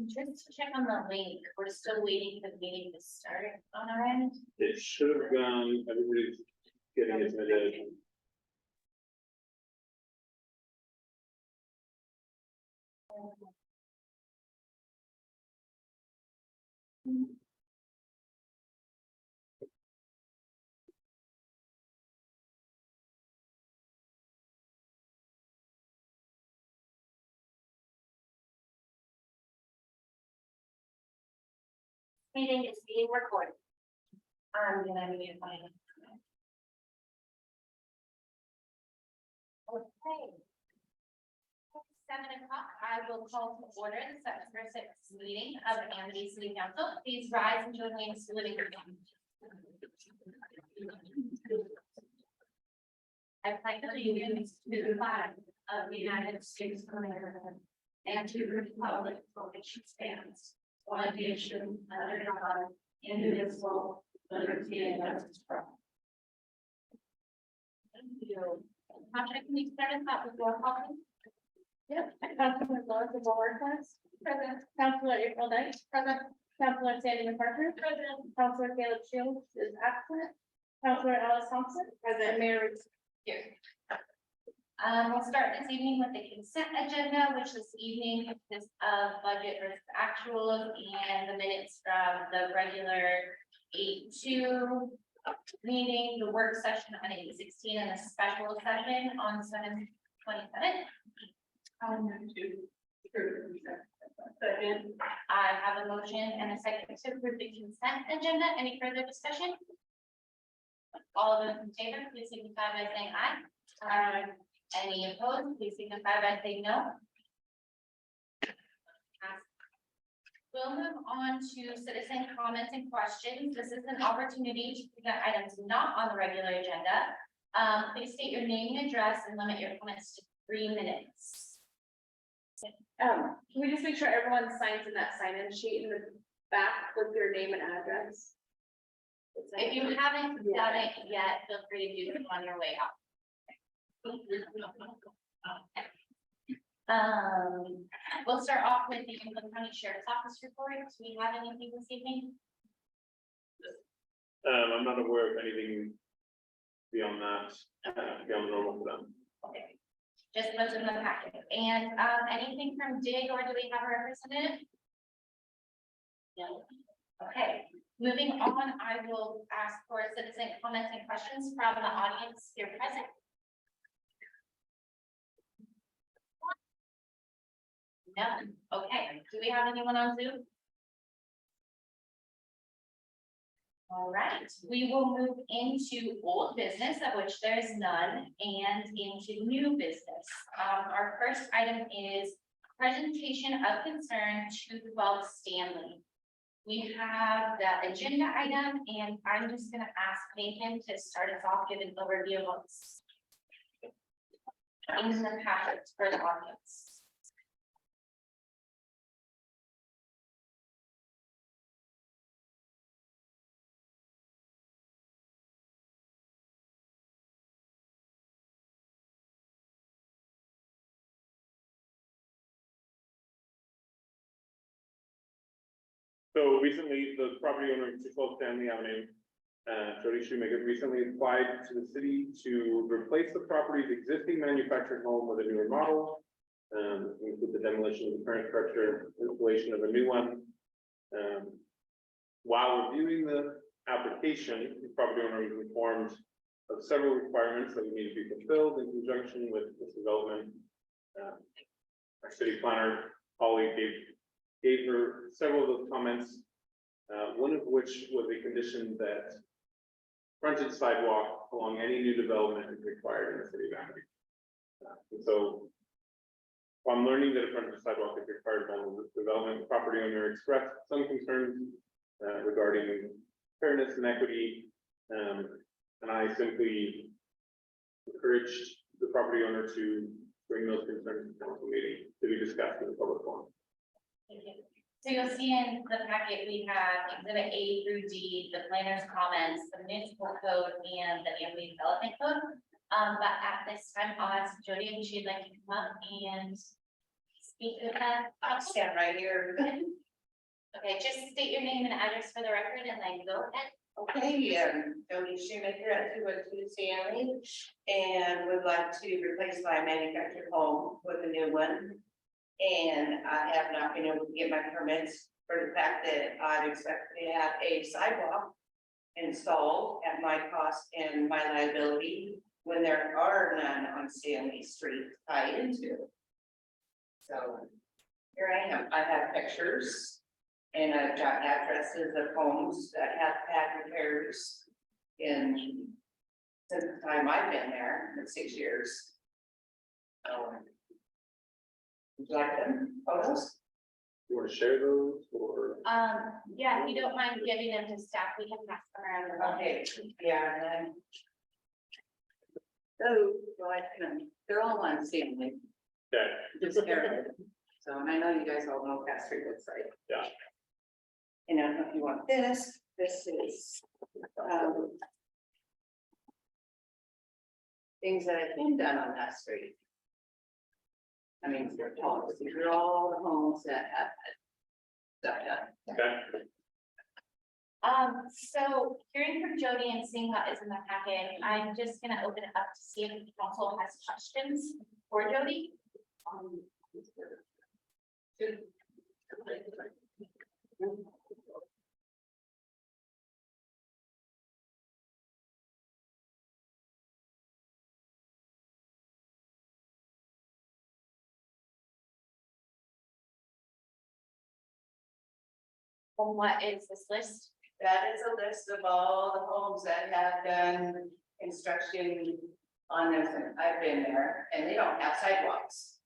Just to check on the link, we're still waiting for the meeting to start on our end. It should have gone, everybody's getting admitted. Meeting is being recorded. I'm gonna need to find it. Okay. 7 o'clock, I will call to order the September 6th meeting of the Amity City Council. Please rise and join me in saluting the flag. I pledge allegiance to the flag of the United States of America and to the republic for which it stands, one nation under God, indivisible, liberty and justice for all. Thank you. Patrick, can you start us out with roll call? Yep. Councilor Bojorquez. Present. Councilor Dyche. Present. Councilor McArthur. Present. Councilor Caleb Shields is absent. Councilor Thompson. Present. Mayor here. We'll start this evening with the consent agenda, which this evening consists of budget versus actuals and the minutes from the regular 8-2 meeting, the work session on 8-16, and the special session on 7-27. I have a motion and a second to approve the consent agenda. Any further discussion? All of those in favor, please signify by saying aye. Any opposed, please signify by saying no. We'll move on to citizen comments and questions. This is an opportunity to present items not on the regular agenda. Please state your name and address and limit your comments to 3 minutes. Can we just make sure everyone signs in that sign-in sheet in the back with your name and address? If you haven't done it yet, feel free to do it on your way out. We'll start off with the England County Sheriff's Office report. Do we have anything this evening? I'm not aware of anything beyond that, beyond the normal for them. Okay. Just what's in the packet. And anything from Dyche, or do we have a representative? No. Okay. Moving on, I will ask for citizen comments and questions from the audience here present. None. Okay. Do we have anyone on Zoom? All right, we will move into old business, of which there is none, and into new business. Our first item is presentation of concern to 12 Stanley. We have the agenda item, and I'm just going to ask Nathan to start us off, give an overview of what's in the packet for the audience. So recently, the property owner of 212 Stanley Avenue, Jody Shoemaker, recently applied to the city to replace the property's existing manufactured home with a newer model, include the demolition of the current structure, installation of a new one. While reviewing the application, the property owner was informed of several requirements that would need to be fulfilled in conjunction with this development. Our city planner, Holly, gave her several of those comments, one of which was a condition that frontage sidewalk along any new development is required in the city of Amity. And so, upon learning that a frontage sidewalk is required along this development, the property owner expressed some concerns regarding fairness and equity, And I simply encouraged the property owner to bring those concerns to council meeting to be discussed in the public forum. Thank you. So you'll see in the packet, we have exhibit A through D, the planner's comments, the municipal code, and the Amity development code. But at this time, I'll ask Jody if she'd like to come up and speak to that. I'll stand right here. Okay, just state your name and address for the record and then go ahead. Okay, Jody Shoemaker at 212 Stanley, and would like to replace my manufactured home with a new one. And I have not been able to get my permits for the fact that I've expected to have a sidewalk installed at my cost and my liability when there are none on Stanley Street tied into. So here I am. I have pictures. And I've got addresses of homes that have had repairs in since the time I've been there, in 6 years. Would you like them, photos? You want to share those or? Yeah, if you don't mind giving them to staff, we can pass them around. the room. Okay, yeah, and then. Oh, well, they're all on Stanley, Okay, just area. So, and I know you guys all know Pass Street looks like. yeah, And I don't know if you want this is, things that have been done on that street. I mean, they're tall, these are all the homes that have stuff done. okay. So hearing from Jody and seeing what is in the packet, I'm just gonna open it up to see if the council has questions for Jody. And what is this list? That is a list of all the homes that have done construction on this, and I've been there, and they don't have sidewalks.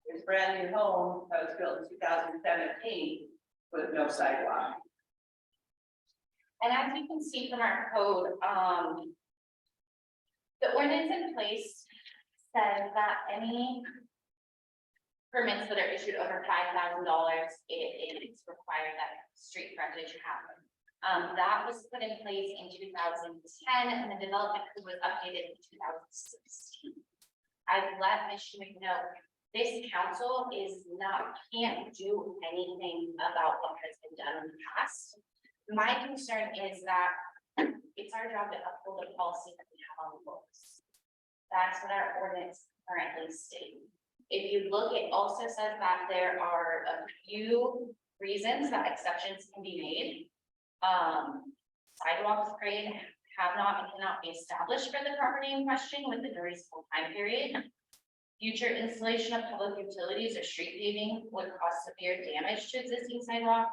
There's a brand new home that was built in 2017 with no sidewalk. And as you can see from our code, the ordinance in place says that any permits that are issued over $5,000, it is required that street frontage happen. That was put in place in 2010, and the development code was updated in 2016. I've let Ms. Schmidt know, this council can't do anything about what has been done in the past. My concern is that it's our job to uphold the policy that we have on the books. That's what our ordinance currently states. If you look, it also says that there are a few reasons that exceptions can be made. Sidewalks created have not and cannot be established for the property in question within a reasonable time period. Future installation of public utilities or street paving would cause severe damage to existing sidewalk.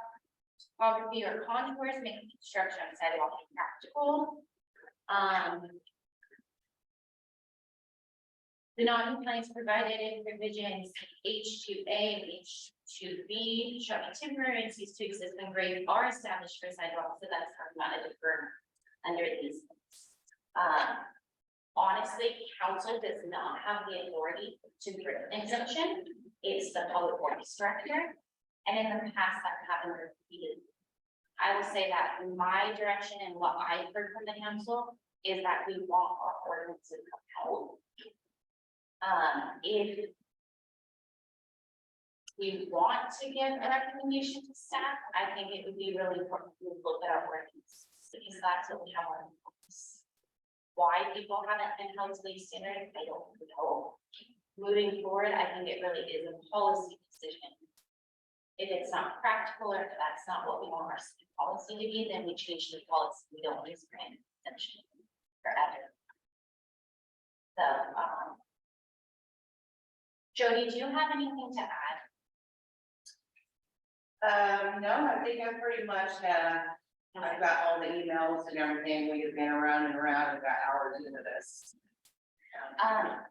Topography or contours make construction of sidewalk impractical. The non-compliance provided in provisions H2A and H2B shall be temporary and cease to exist when grades are established for sidewalks, so that's not a deferment under these. Honestly, council does not have the authority to grant an exemption. It's the public works director, and in the past that happened repeatedly. I will say that my direction and what I've heard from the council is that we want our ordinances upheld. If we want to give a recommendation to staff, I think it would be really important to look at our ordinance, because that's what we have on. Why people haven't been held to these standards, I don't know. Moving forward, I think it really is a policy decision. If it's not practical or if that's not what we want our city policy to be, then we change the policy. We don't use grant exemption forever. So, Jody, do you have anything to add? No, I think I pretty much have, I've got all the emails and everything, we've been around and around, I've got hours into this.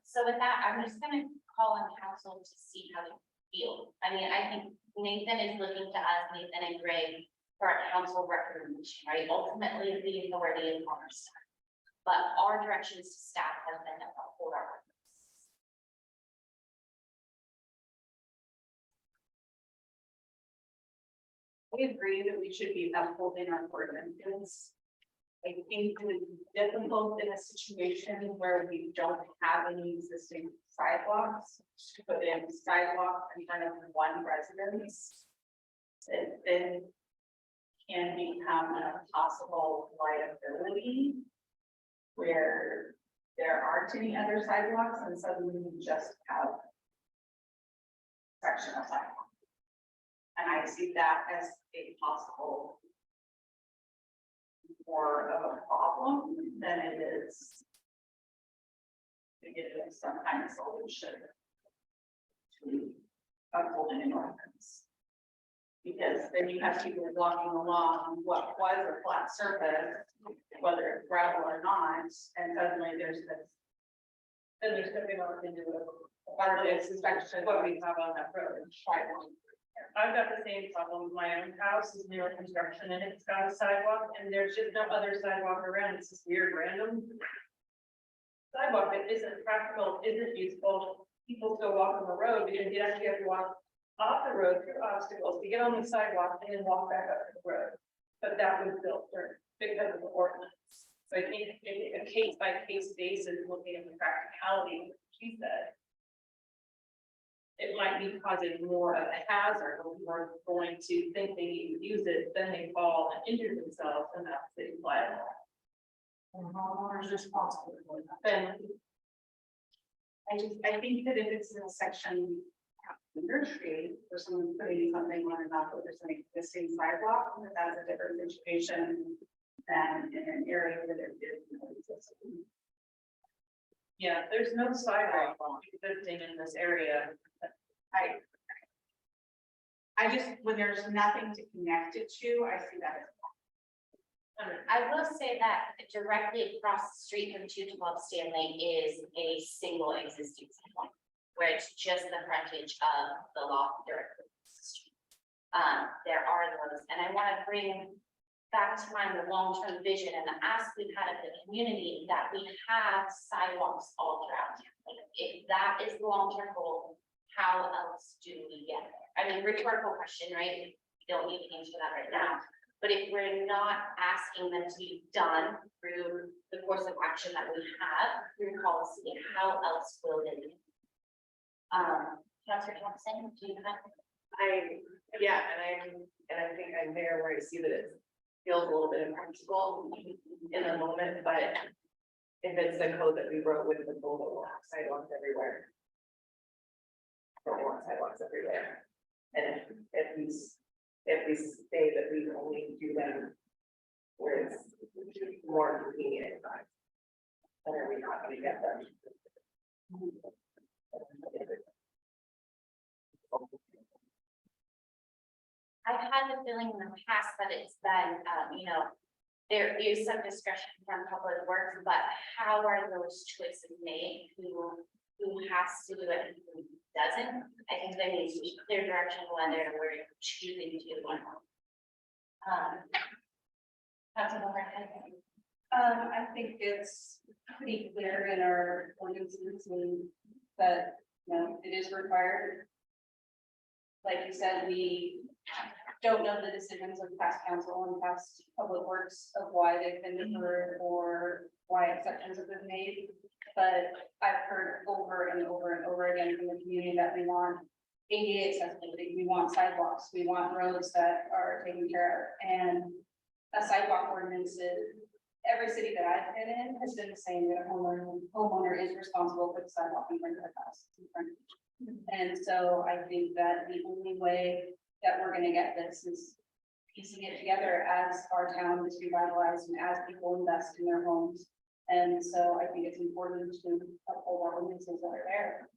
So with that, I'm just gonna call on council to see how they feel. I mean, I think Nathan is looking to us, Nathan and Greg, current council recommendation, right? Ultimately, the authority is on our side. But our directions to staff have been to uphold our ordinance. We agree that we should be upholding our ordinances. I think it would be difficult in a situation where we don't have any existing sidewalks, to put in sidewalk in front of one residence. It then can become a possible liability where there aren't any other sidewalks and suddenly we just have section of sidewalk. And I see that as a possible more of a problem than it is to get some kind of solution to upholding an ordinance. Because then you have people walking along what was a flat surface, whether it's gravel or not, and suddenly there's this. Then there's something else into a part of this inspection, what we have on that road. I've got the same problem with my own house, is newer construction, and it's got a sidewalk, and there's just no other sidewalk around, it's this weird random sidewalk that isn't practical, isn't useful, people still walk on the road, because you actually have to walk off the road through obstacles to get on the sidewalk and then walk back up to the road. But that was built for, because of the ordinance. So I think a case by case basis, looking at the practicality, like she said, it might be causing more of a hazard, or we're going to think they need to use it, then they fall and injure themselves, and that's the liable. And homeowners responsible for that. Then I think that if it's in a section nursery, or someone putting something on and off, there's an existing sidewalk, that's a different situation than in an area where there is no existing. Yeah, there's no sidewalk existing in this area. I just, when there's nothing to connect it to, I see that as. I will say that directly across the street from 212 Stanley is a single existing sidewalk, where it's just the frontage of the lot directly. across the street. There are those, and I want to bring back to mind the long-term vision and the ask we've had of the community that we have sidewalks all throughout town. Like, if that is the long-term goal, how else do we get there? I mean, rhetorical question, right? We don't need to answer that right now. But if we're not asking them to be done through the course of action that we have through policy, how else will they be? Councilor Thompson, do you have? Yeah, and I think I'm there where I see that it feels a little bit impractical in the moment, but if it's the code that we wrote with the goal that we'll have sidewalks everywhere. Don't want sidewalks everywhere. And if we say that we only do them where it's more convenient, then are we not gonna get them? I've had the feeling in the past that it's been, there is some discretion from public works, but how are those choices made? Who has to do it and who doesn't? I think there needs to be clear direction whether we're choosing to do one. I think it's pretty clear in our ordinances that, it is required. Like you said, we don't know the decisions of past council and past public works of why they've been deferred or why exceptions have been made. But I've heard over and over and over again from the community that we want ADA accessibility, we want sidewalks, we want roads that are taken care of. And a sidewalk ordinance is, every city that I've been in has been the same, that a homeowner is responsible for the sidewalk in front of their house. And so I think that the only way that we're gonna get this is piecing it together as our town is revitalized and as people invest in their homes. And so I think it's important to uphold our ordinances that are there.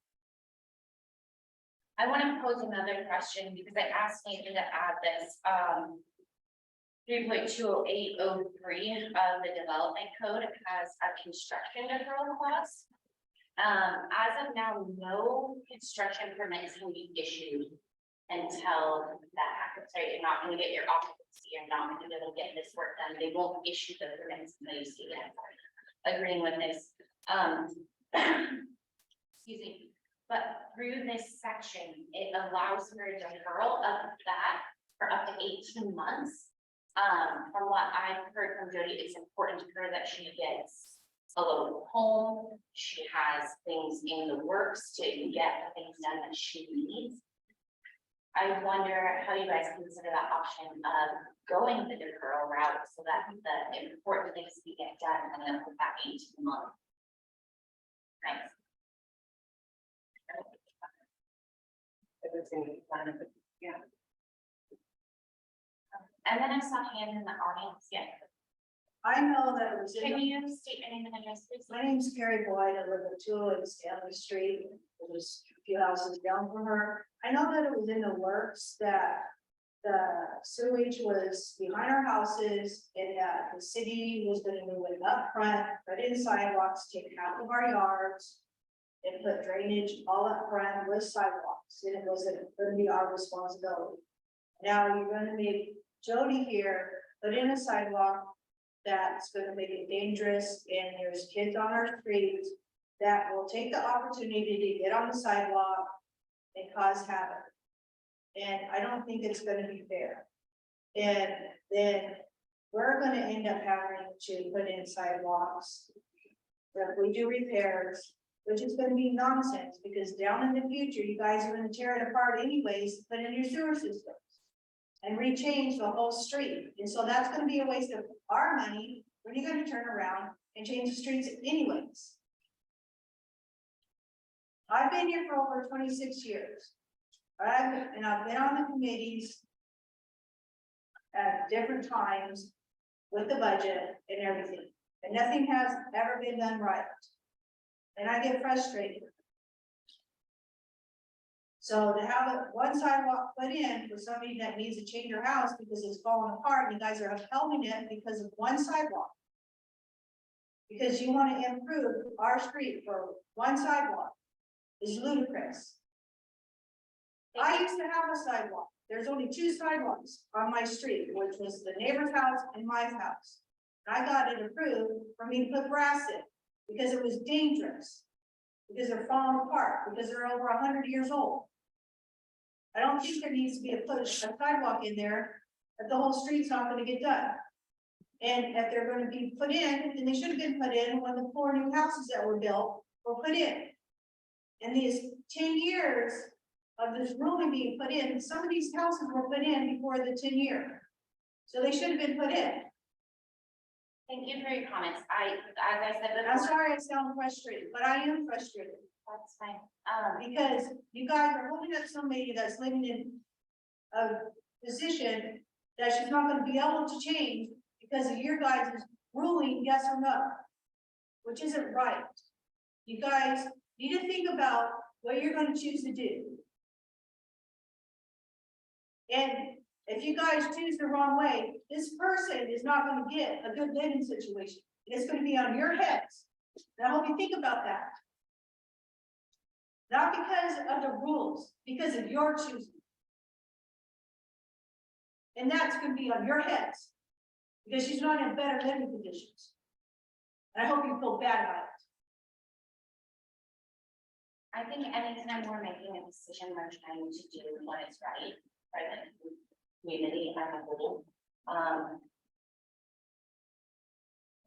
I want to pose another question because I asked Nathan to add this, 3.20803 of the development code has a construction deferral clause. As of now, no construction permits can be issued until that happens, right? You're not gonna get your occupancy, you're not gonna be able to get this work done, they won't issue the permits until you see it. Agreeing with this, excuse me, but through this section, it allows for a deferral of that for up to 18 months. From what I've heard from Jody, it's important to her that she gets a local home, she has things in the works to get the things done that she needs. I wonder how you guys consider that option of going the deferral route so that the important things we get done and then put back 18 months. Thanks. Yeah. And then I saw hand in the audience, yeah. I know that it was in, Can you state your name and address, please? my name's Carrie Boyd, I live at 208 Stanley Street, it was a few houses down from her. I know that it was in the works that the sewage was behind our houses and that the city was gonna move it up front, put in sidewalks, take half of our yards and put drainage all up front with sidewalks, and it wasn't gonna be our responsibility. Now you're gonna make Jody here put in a sidewalk that's gonna make it dangerous, and there's kids on our streets that will take the opportunity to get on the sidewalk and cause havoc. And I don't think it's gonna be fair. And then we're gonna end up having to put in sidewalks. If we do repairs, which is gonna be nonsense, because down in the future, you guys are gonna tear it apart anyways, to put in your sewer systems. And rechange the whole street, and so that's gonna be a waste of our money, when you're gonna turn around and change the streets anyways. I've been here for over 26 years. I've been on the committees at different times with the budget and everything, and nothing has ever been done right. And I get frustrated. So to have one sidewalk put in for somebody that needs to change their house because it's falling apart, you guys are upholding it because of one sidewalk. Because you want to improve our street for one sidewalk is ludicrous. I used to have a sidewalk. There's only 2 sidewalks on my street, which was the neighbor's house and my house. I got it approved for me to put grass in because it was dangerous. Because they're falling apart, because they're over 100 years old. I don't think there needs to be a sidewalk in there, if the whole street's not gonna get done. And if they're gonna be put in, then they should have been put in when the 4 new houses that were built were put in. And these 10 years of this ruling being put in, some of these houses were put in before the 10 year. So they should have been put in. Thank you for your comments. As I said I'm before, sorry I sound frustrated, but I am frustrated. that's fine. Because you guys are holding up somebody that's living in a position that she's not gonna be able to change because of your guys' ruling, yes or no, which isn't right. You guys need to think about what you're gonna choose to do. And if you guys choose the wrong way, this person is not gonna get a good living situation. It's gonna be on your heads. And I hope you think about that. Not because of the rules, because of your choosing. And that's gonna be on your heads. Because she's not in better living conditions. And I hope you feel bad about it. I think anytime we're making a decision, we're trying to do what is right for the community as a whole.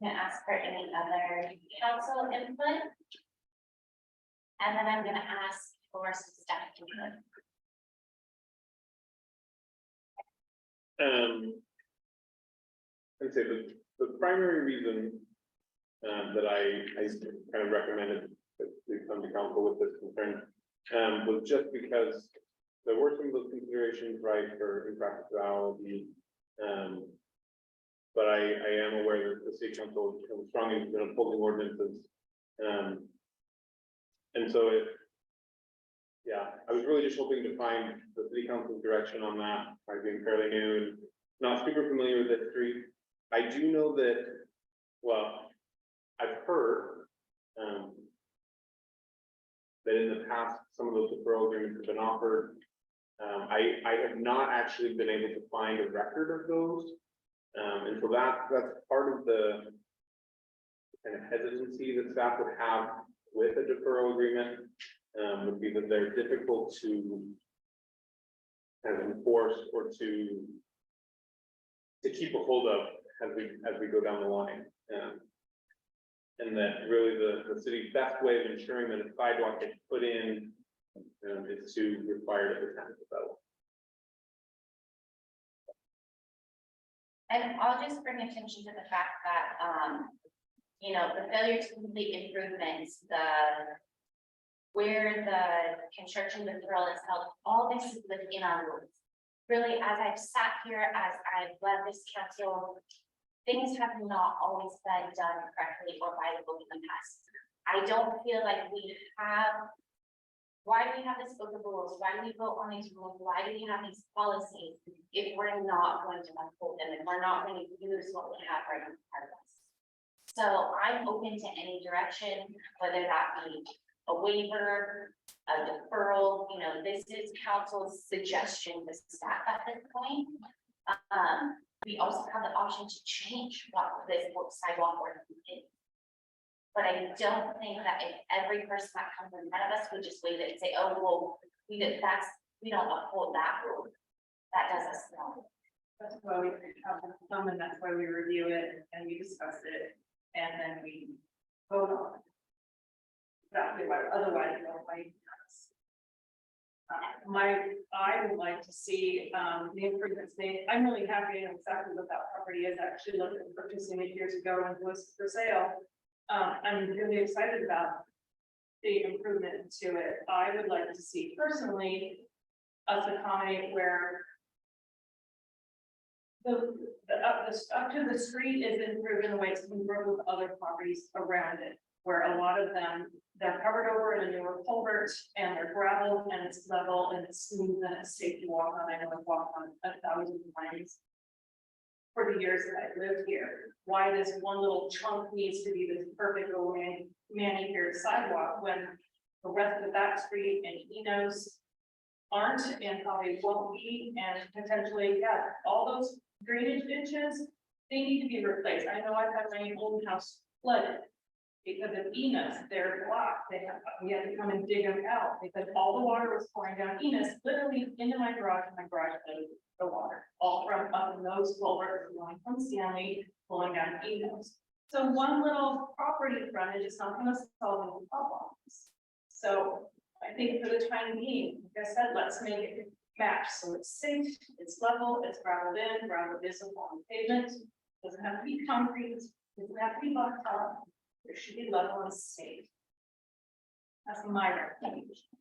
Can I ask for any other council input? And then I'm gonna ask for some staff input. I'd say the primary reason that I kind of recommended that we come to council with this concern was just because there were some of those considerations, right, for impracticality. But I am aware that the city council is strongly upholding ordinances. And so I was really just hoping to find the city council's direction on that. I've been fairly new and not super familiar with the street. I do know that, well, I've heard that in the past, some of those deferral agreements have been offered I have not actually been able to find a record of those. And so that's part of the kind of hesitancy that staff would have with a deferral agreement, would be that they're difficult to kind of enforce or to keep a hold of as we go down the line. And that really the city's best way of ensuring that a sidewalk gets put in is to require it every time it's developed. And I'll just bring attention to the fact that, you know, the failure to complete improvements, where the construction deferral is held, all this is within our rules. Really, as I've sat here, as I've led this council, things have not always been done correctly or by the book in the past. I don't feel like we have. Why do we have this book of rules? Why do we vote on these rules? Why do we have these policies if we're not going to uphold them, if we're not going to use what we have right in front of us? So I'm open to any direction, whether that be a waiver, a deferral, you know, this is council's suggestion to staff at this point. We also have the option to change what this sidewalk ordinance is. But I don't think that if every person that comes in front of us would just waive it and say, oh, well, we don't uphold that rule. That does us no. That's why we have some, and that's why we review it and we discuss it, and then we vote on it. Exactly right, otherwise, no way. I would like to see the improvements made. I'm really happy and exactly what that property is. Actually looked at purchasing it years ago and was for sale. I'm really excited about the improvement to it. I would like to see personally us accommodate where up to the street is improved in a way it's congruent with other properties around it, where a lot of them, they're covered over in a newer culvert and they're gravel and it's level and it's smooth and it's safe to walk on. I know I've walked on 1,000 times for the years that I've lived here. Why this one little chunk needs to be this perfect little manicured sidewalk when the rest of that street and Enos aren't and probably won't be, and potentially, yeah, all those drainage ditches, they need to be replaced. I know I've had my old house flooded because of Enos, they're blocked. We had to come and dig them out because all the water was pouring down Enos, literally into my garage, and my garage filled with the water, all from up in those culverts going from Stanley, pulling down Enos. So one little property frontage is not going to solve any problems. So I think for the time being, like I said, let's make it match. So it's safe, it's level, it's gravelled in, gravel visible on pavement. Doesn't have to be concrete, doesn't have to be blacktop. There should be level and safe. That's my recommendation.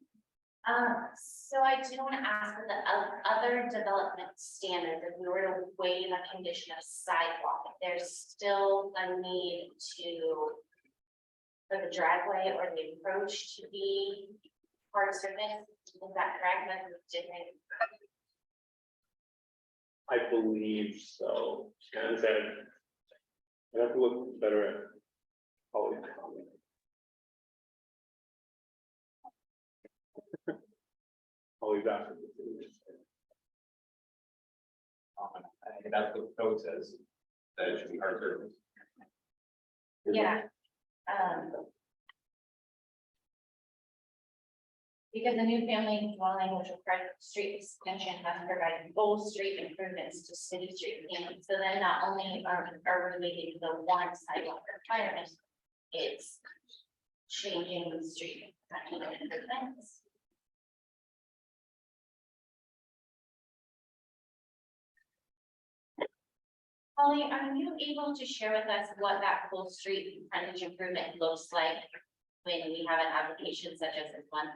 So I do want to ask for the other development standards, if we were to weigh in a condition of sidewalk, if there's still a need for the driveway or the approach to be hard surface, is that correct? That's different. I believe so. And then I have to look better at Holly's comment. Holly's asking. I think that's what the code says, that it should be hard surface. Yeah. Because the new family dwelling, which requires street extension, has to provide full street improvements to city street payments. So then not only are we making the one sidewalk requirement, it's changing the street improvements. Holly, are you able to share with us what that full street frontage improvement looks like when we have an application such as this one?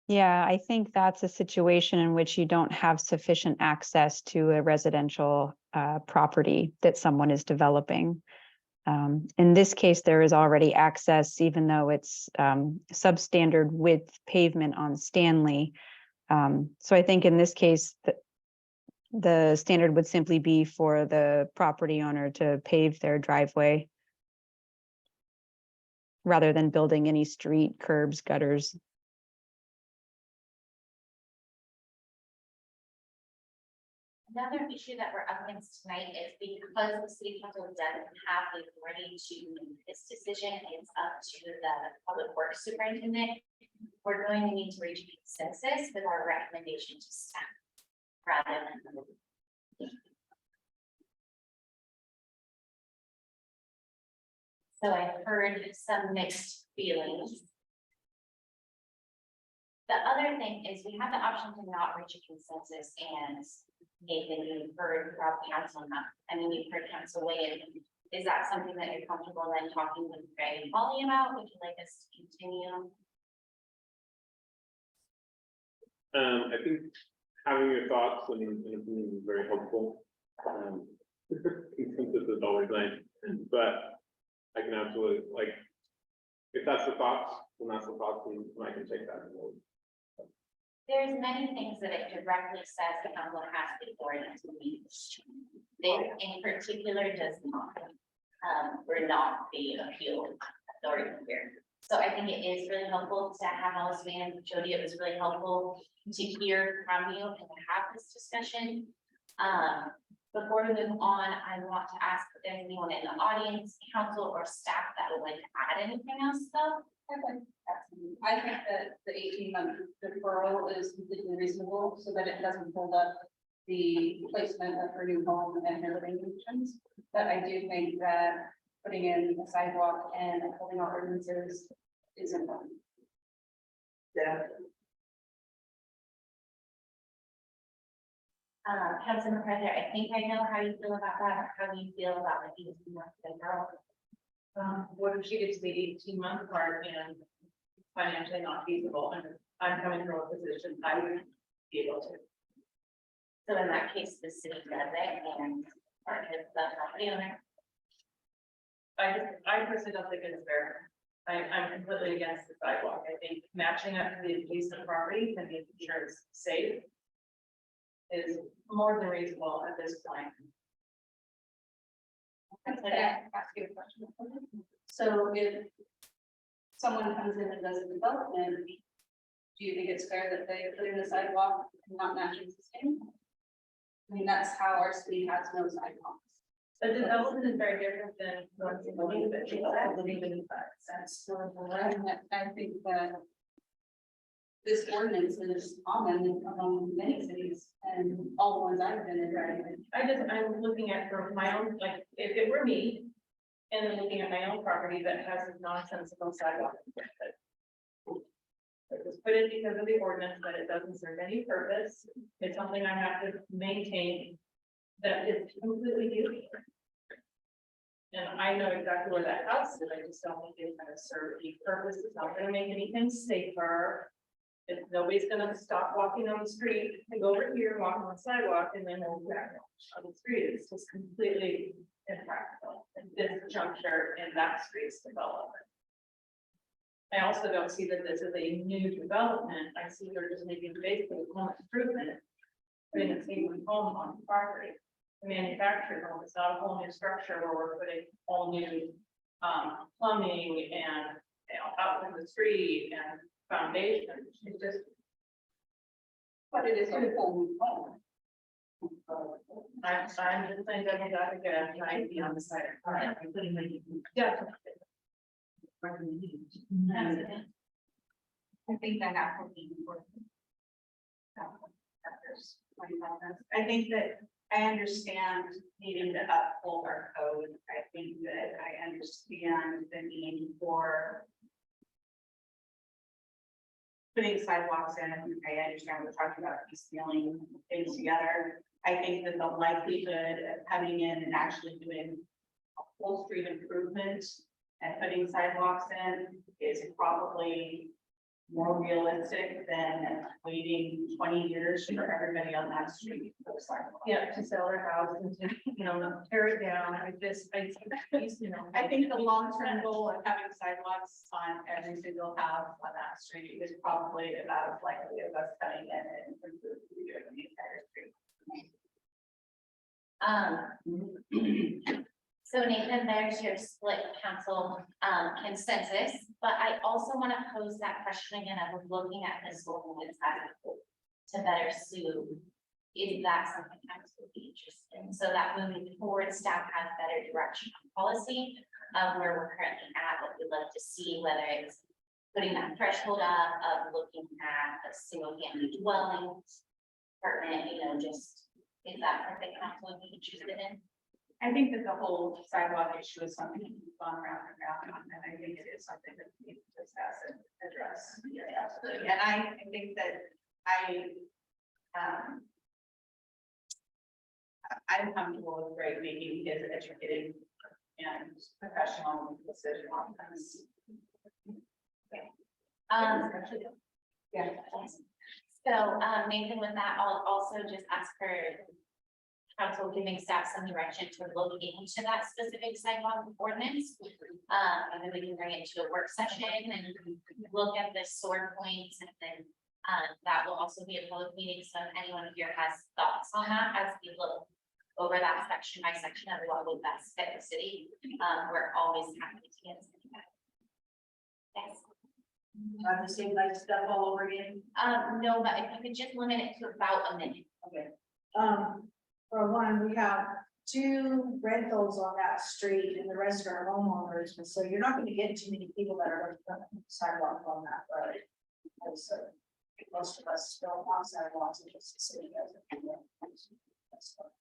Yeah, I think that's a situation in which you don't have sufficient access to a residential property that someone is developing. In this case, there is already access, even though it's substandard width pavement on Stanley. So I think in this case, the standard would simply be for the property owner to pave their driveway rather than building any street, curbs, gutters. Another issue that we're up against tonight is because the city council doesn't have the authority to make this decision, it's up to the public works superintendent. We're going to need to reach consensus with our recommendation to staff rather than. So I've heard some mixed feelings. The other thing is we have the option to not reach a consensus, and Nathan, you've heard from council enough. I mean, you've heard council weigh in. Is that something that you're comfortable then talking with Ray and Polly about? Would you like us to continue? I think having your thoughts and opinions is very helpful. Consensus is always nice, but I can absolutely, like, if that's the thoughts, then that's the thoughts, and I can take that. There's many things that it directly says the council has the authority to meet. This in particular does not. We're not the appeal authority here. So I think it is really helpful to have all this, man, Jody, it was really helpful to hear from you and to have this discussion. Before we move on, I want to ask if there's anyone in the audience, council or staff that would like to add anything else though. I think that the 18-month deferral is completely reasonable so that it doesn't hold up the placement of her new home and her living conditions. But I do think that putting in a sidewalk and holding our ordinances is important. Yeah. Councilman McArthur, I think I know how you feel about that. How do you feel about the 18-month deferral? What if she gets the 18-month part and financially not feasible, and I'm coming from a position I would be able to. So in that case, the city does it and part of the property owner. I personally don't think it's fair. I'm completely against the sidewalk. I think matching up to the adjacent property and making sure it's safe is more than reasonable at this point. Can I ask you a question? So if someone comes in and does a development, do you think it's fair that they put in a sidewalk and not matching system? I mean, that's how our city has no sidewalks. A development is very different than one single individual. I believe in that sense. I think that this ordinance is common among many cities and all the ones I've been in, right? I'm looking at from my own, like, if it were me, and then looking at my own property that has a nonsensical sidewalk. It was put in because of the ordinance, but it doesn't serve any purpose. It's something I have to maintain that is completely useless. And I know exactly where that house is. I just don't think it's gonna serve any purpose. It's not gonna make anything safer. If nobody's gonna stop walking on the street and go over here, walk on the sidewalk, and then go back on the street, it's just completely impractical at this juncture in that street's development. I also don't see that this is a new development. I see they're just making basically a home improvement, putting a single home on the property. The manufactured home is not a whole new structure where we're putting all new plumbing and, you know, out in the street and foundation. It's just, But it is a full home. I'm just saying that I think I be on the side. Yeah. I think that that would be important. I think that I understand needing to uphold our code. I think that I understand the need for putting sidewalks in. I understand we're talking about piecemealing things together. I think that the likelihood of coming in and actually doing a full street improvement and putting sidewalks in is probably more realistic than waiting 20 years for everybody on that street. to put sidewalks. Yeah, to sell their house and to, you know, tear it down. I I think the long-term goal of having sidewalks on every single house on that street is probably about as likely as us cutting in and improving the entire street. So Nathan, there's your split council consensus, but I also want to pose that question again. I was looking at this ordinance as a whole to better suit. Is that something council And so that moving forward, staff has better direction on policy of where we're currently at, what we'd love to see, whether it's putting that threshold up of looking at a single family dwelling apartment, just, is that something council would be interested in? I think that the whole sidewalk issue is something we've gone around and around on, and I think it is something that we need to discuss and address. Yeah, absolutely. And I think that I'm comfortable with Greg making his educated and professional decision on this. Yeah. So, Nathan, with that, I'll also just ask for council giving staff some direction to look into that specific sidewalk ordinance. And then we can bring it to a work session and look at the sore points, and then that will also be a public meeting, so if anyone here has thoughts on that, as we look over that section by section of what would best fit the city, we're always happy to get feedback. Yes. The same like stuff all over again. No, but if you could just limit it to about a minute. Okay. For one, we have 2 rentals on that street and the rest are homeowners, and so you're not gonna get too many people that are going to sidewalk on that road. And so most of us don't want sidewalks, and just the city doesn't. That's what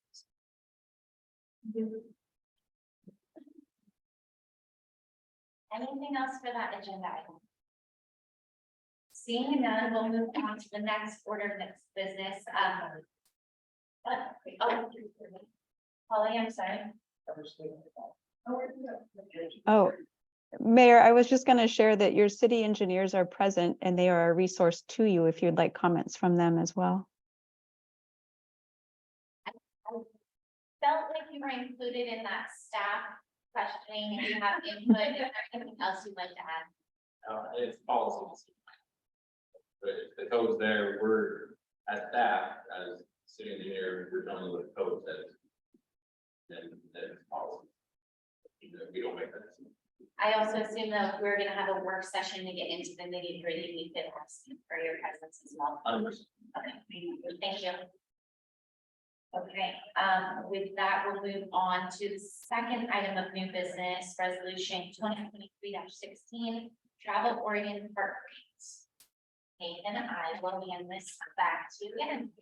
it is. Anything else for that agenda item? Seeing none, we'll move on to the next order of next business. Holly, I'm sorry. Oh, Mayor, I was just going to share that your city engineers are present and they are a resource to you if you'd like comments from them as well. Felt like you were included in that staff questioning, if you have input, is there anything else you'd like to add? It's policies. But if the code's there, we're at staff as city engineer, we're telling what the code says. Then it's policy. We don't make that decision. I also assume that we're gonna have a work session to get into the nitty gritty, we could ask for your presence as well. Okay, thank you. Okay, with that, we'll move on to the second item of new business, resolution 2023-16, travel Oregon park rates. Nathan and I will hand this back to you again.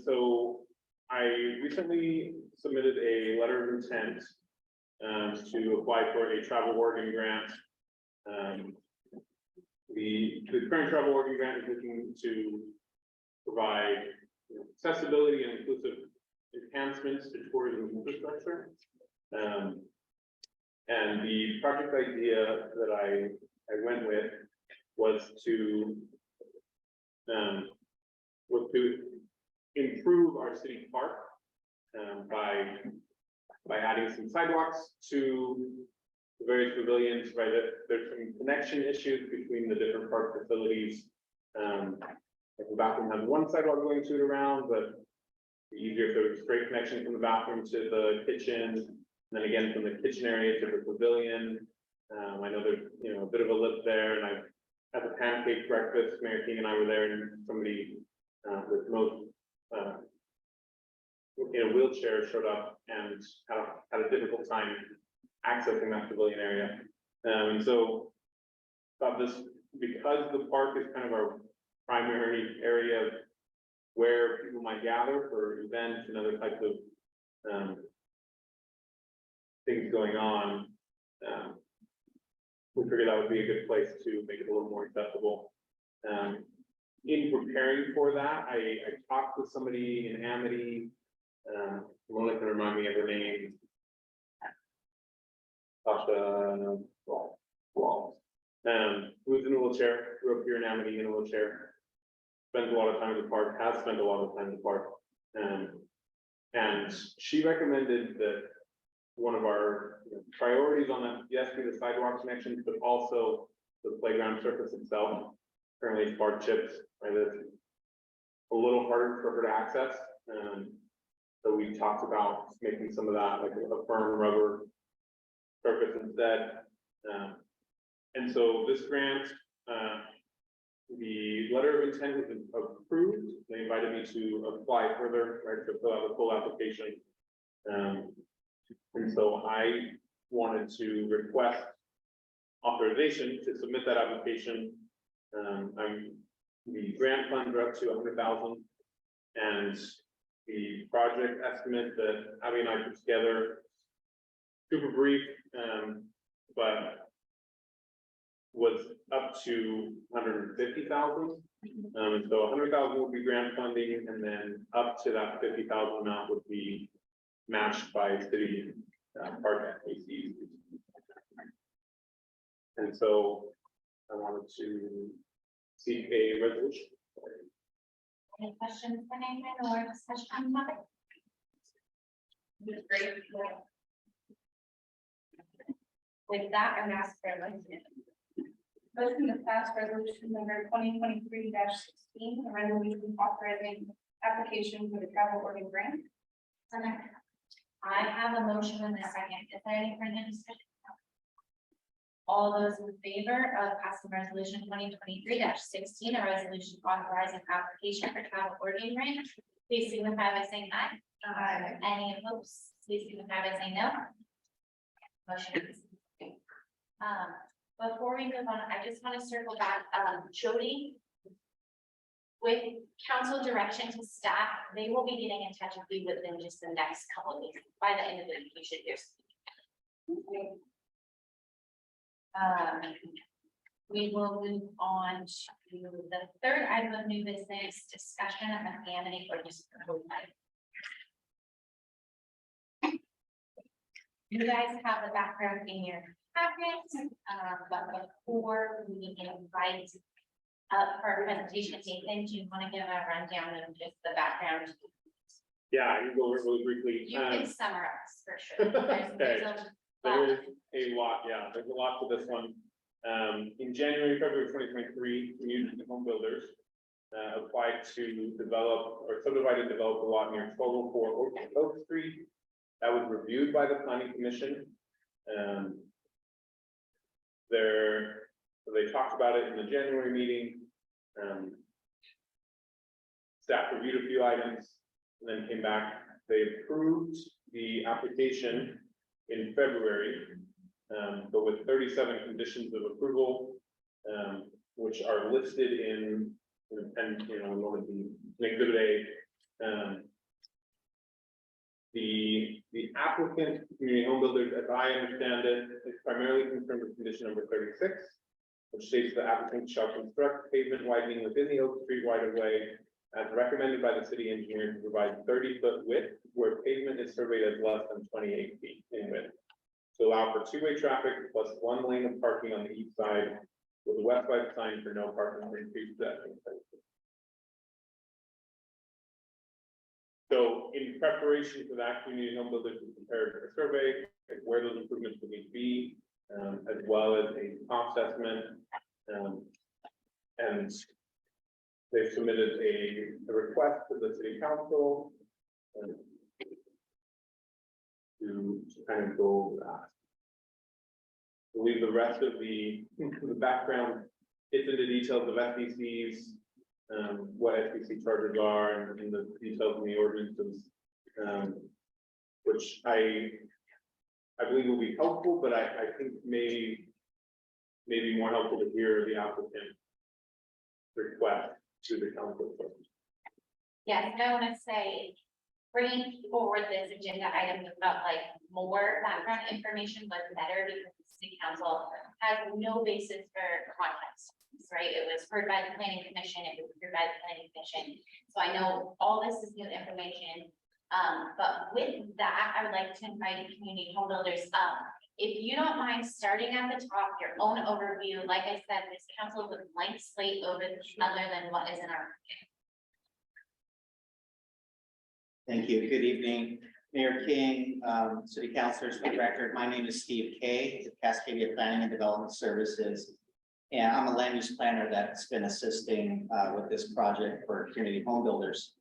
So I recently submitted a letter of intent to apply for a travel Oregon grant. The current travel Oregon grant is looking to provide accessibility and inclusive enhancements to tourism infrastructure. And the project idea that I went with was to improve our city park by adding some sidewalks to the various pavilions, right? There's some connection issues between the different park facilities. Like the bathroom has one sidewalk going to it around, but it'd be easier if there was a straight connection from the bathroom to the kitchen, and then again from the kitchen area to the pavilion. I know there's a bit of a lift there, and I at the pancake breakfast, Mayor King and I were there, and somebody with most in a wheelchair showed up and had a difficult time accessing that pavilion area. And so thought this, because the park is kind of our primary area of where people might gather for events and other types of things going on, we figured that would be a good place to make it a little more accessible. In preparing for that, I talked with somebody in Amity. Mona can remind me of her name. Tasha who's in a wheelchair, grew up here in Amity in a wheelchair. Spends a lot of time in the park, has spent a lot of time in the park. And she recommended that one of our priorities on that, yes, be the sidewalk connections, but also the playground surface itself. Currently it's bark chips, right? It's a little harder for her to access. So we talked about making some of that like a firm rubber surface instead. And so this grant, the letter of intent has been approved. They invited me to apply further, right, to fill out the full application. And so I wanted to request authorization to submit that application. The grant funds are up to 100,000, and the project estimate that Abby and I put together, super brief, but was up to 150,000. And so 100,000 would be grant funding, and then up to that 50,000 amount would be matched by city park FACs. And so I wanted to seek a resolution. Any questions for Nathan or discussion on the topic? Great. With that, I'm gonna ask for a motion. Motion to pass resolution number 2023-16, a resolution authorizing application for the travel organ grant. I have a motion in a second. Is there any further discussion? All those in favor of passing resolution 2023-16, a resolution authorizing application for travel organ grant, please signify by saying aye. Aye. Any opposed, please signify by saying no. Motion is. Before we move on, I just want to circle back, Jody. With council direction to staff, they will be getting in touch with you within just the next couple of weeks. By the end of the week, you should hear something. We will move on to the third item of new business, discussion of Amity or disposed. You guys have the background in your packet, but before we invite up for our presentation, Nathan, do you want to give a rundown of just the background? Yeah, I can go over it really briefly. You can summarize for sure. There's a There is a lot, yeah, there's a lot to this one. In January, February 2023, community home builders applied to develop or subdivide and develop a lot near 1204 Oak Street. That was reviewed by the planning commission. So they talked about it in the January meeting. Staff reviewed a few items and then came back. They approved the application in February, but with 37 conditions of approval, which are listed in Exhibit A. The applicant, community home builders, as I understand it, is primarily concerned with condition number 36, which states the applicant shall construct pavement widening within the Oak Street right of way as recommended by the city engineer to provide 30-foot width where pavement is surveyed as less than 28 feet in width, to allow for two-way traffic plus one lane of parking on the east side with a west side sign for no parking or increased pedestrian safety. So in preparation for that, community home builders prepared a survey of where those improvements would need to be, as well as a cost estimate. And they submitted a request to the city council to kind of go over that. I believe the rest of the background gets into details of FDCs, what FDC charges are, and the details in the ordinances, which I believe will be helpful, but I think maybe more helpful to hear the applicant request to the council. Yes, and I want to say, bringing forward this agenda item about like more background information was better because the city council has no basis for context, right? It was heard by the planning commission, it was heard by the planning commission. So I know all this is new information. But with that, I would like to invite community home builders up. If you don't mind starting at the top, your own overview, like I said, this council is a blank slate over other than what is in our. Thank you. Good evening, Mayor King, city councilors. For the record, my name is Steve Kay, with Cascadia Planning and Development Services. And I'm a land use planner that's been assisting with this project for community home builders.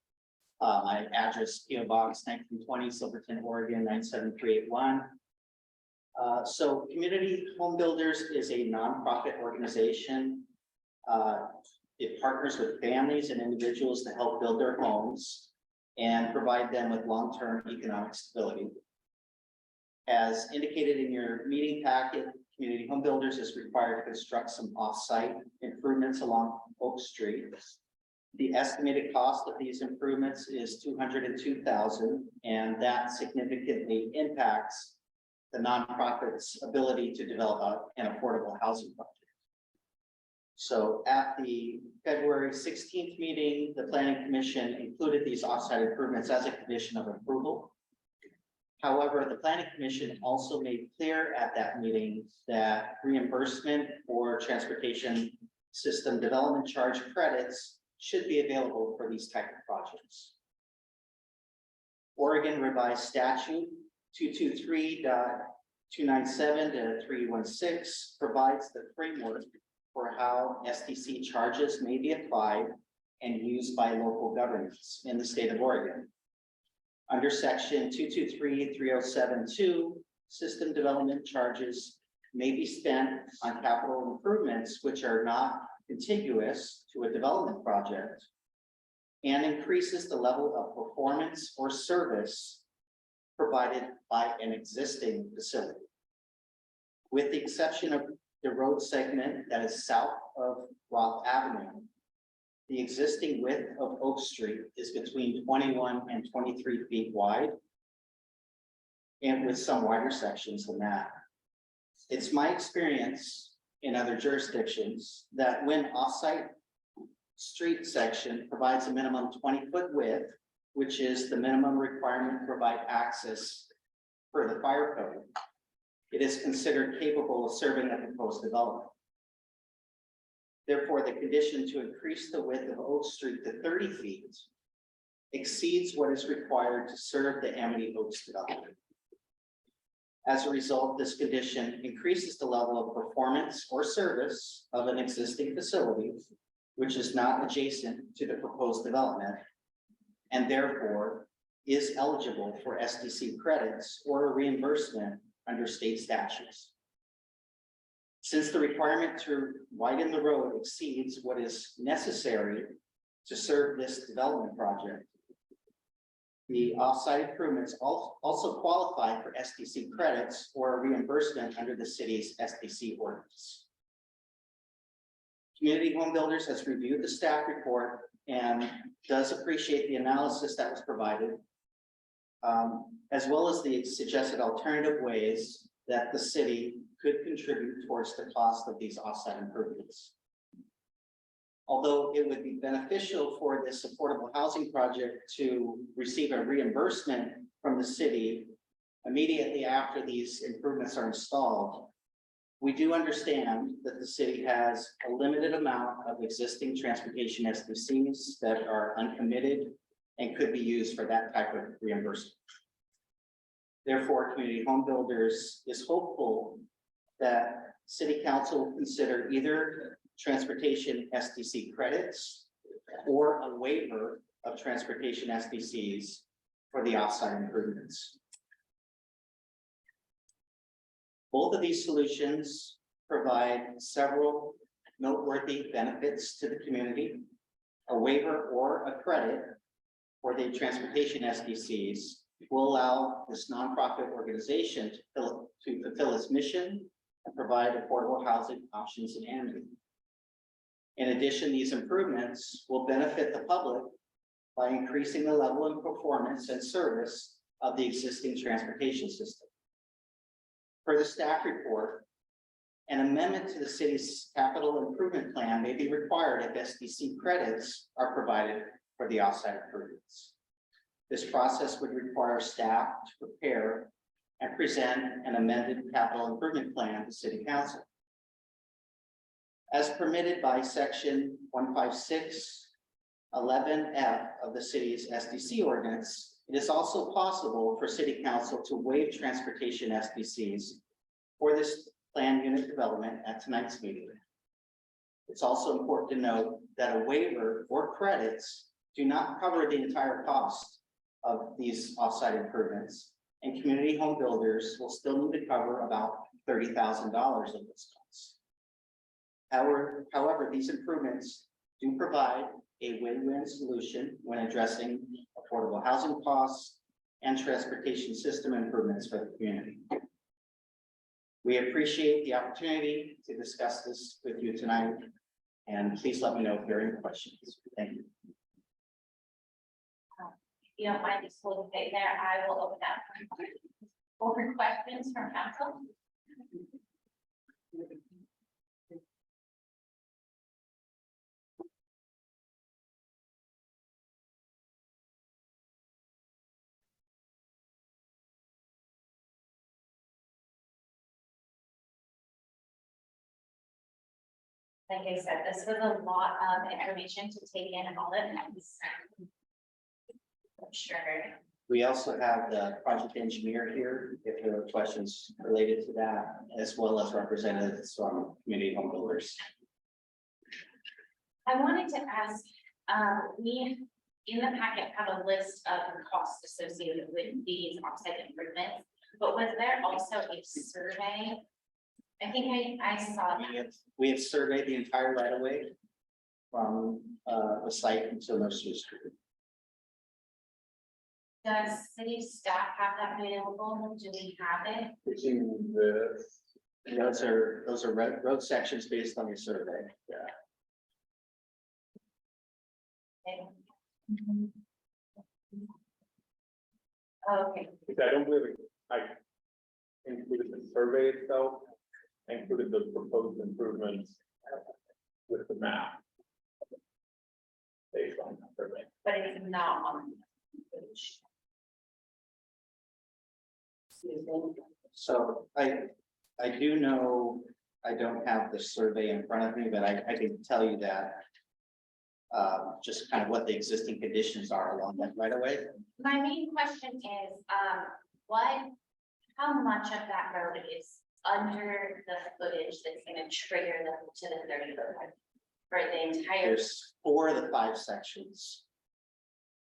My address, PO Box 1920, Silverton, Oregon 97381. So Community Home Builders is a nonprofit organization It partners with families and individuals to help build their homes and provide them with long-term economic stability. As indicated in your meeting packet, Community Home Builders is required to construct some off-site improvements along Oak Street. The estimated cost of these improvements is $202,000, and that significantly impacts the nonprofit's ability to develop an affordable housing project. So at the February 16th meeting, the Planning Commission included these off-site improvements as a condition of approval. However, the Planning Commission also made clear at that meeting that reimbursement for transportation system development charge credits should be available for these type of projects. Oregon Revised Statute 223.297-316 provides the framework for how SDC charges may be applied and used by local governments in the state of Oregon. Under section 223.3072, system development charges may be spent on capital improvements which are not contiguous to a development project and increases the level of performance or service provided by an existing facility. With the exception of the road segment that is south of Roth Avenue, the existing width of Oak Street is between 21 and 23 feet wide, and with some wider sections than that. It's my experience in other jurisdictions that when off-site street section provides a minimum 20-foot width, which is the minimum requirement to provide access for the fire code, it is considered capable of serving a proposed development. Therefore, the condition to increase the width of Oak Street to 30 feet exceeds what is required to serve the Amity Oaks development. As a result, this condition increases the level of performance or service of an existing facility, which is not adjacent to the proposed development, and therefore is eligible for SDC credits or reimbursement under state statutes. Since the requirement to widen the road exceeds what is necessary to serve this development project, the off-site improvements also qualify for SDC credits or reimbursement under the city's SDC ordinance. Community Home Builders has reviewed the staff report and does appreciate the analysis that was provided, as well as the suggested alternative ways that the city could contribute towards the cost of these off-site improvements. Although it would be beneficial for this affordable housing project to receive a reimbursement from the city immediately after these improvements are installed, we do understand that the city has a limited amount of existing transportation SDCs that are uncommitted and could be used for that type of reimbursement. Therefore, Community Home Builders is hopeful that City Council will consider either transportation SDC credits or a waiver of transportation SDCs for the off-site improvements. Both of these solutions provide several noteworthy benefits to the community. A waiver or a credit for the transportation SDCs will allow this nonprofit organization to fulfill its mission and provide affordable housing options in Amity. In addition, these improvements will benefit the public by increasing the level of performance and service of the existing transportation system. Per the staff report, an amendment to the city's capital improvement plan may be required if SDC credits are provided for the off-site improvements. This process would require staff to prepare and present an amended capital improvement plan to City Council. As permitted by section 156.11F of the city's SDC ordinance, it is also possible for City Council to waive transportation SDCs for this planned unit development at tonight's meeting. It's also important to note that a waiver or credits do not cover the entire cost of these off-site improvements, and Community Home Builders will still need to cover about $30,000 of this cost. However, these improvements do provide a win-win solution when addressing affordable housing costs and transportation system improvements for the community. We appreciate the opportunity to discuss this with you tonight, and please let me know if there are any questions. Thank you. If you don't mind just holding it there, I will open up for questions from council. Like I said, this was a lot of information to take in all at once. I'm sure. We also have the project engineer here, if there are questions related to that, as well as representatives from community home builders. I wanted to ask, we in the packet have a list of costs associated with these offsite improvements, but was there also a survey? I think I saw that. We have surveyed the entire right of way from the site until Nursery Street. Does city staff have that available? Do we have it? It's in the, Those are road sections based on your survey. Yeah. Okay, I don't believe I included the survey itself. I included the proposed improvements with the map. Based on the survey. but it's not on the page. Excuse me. So I do know, I don't have the survey in front of me, but I can tell you that just kind of what the existing conditions are along that right away. My main question is, how much of that road is under the footage that's gonna trigger to the 30 foot? For the entire, There's 4 of the 5 sections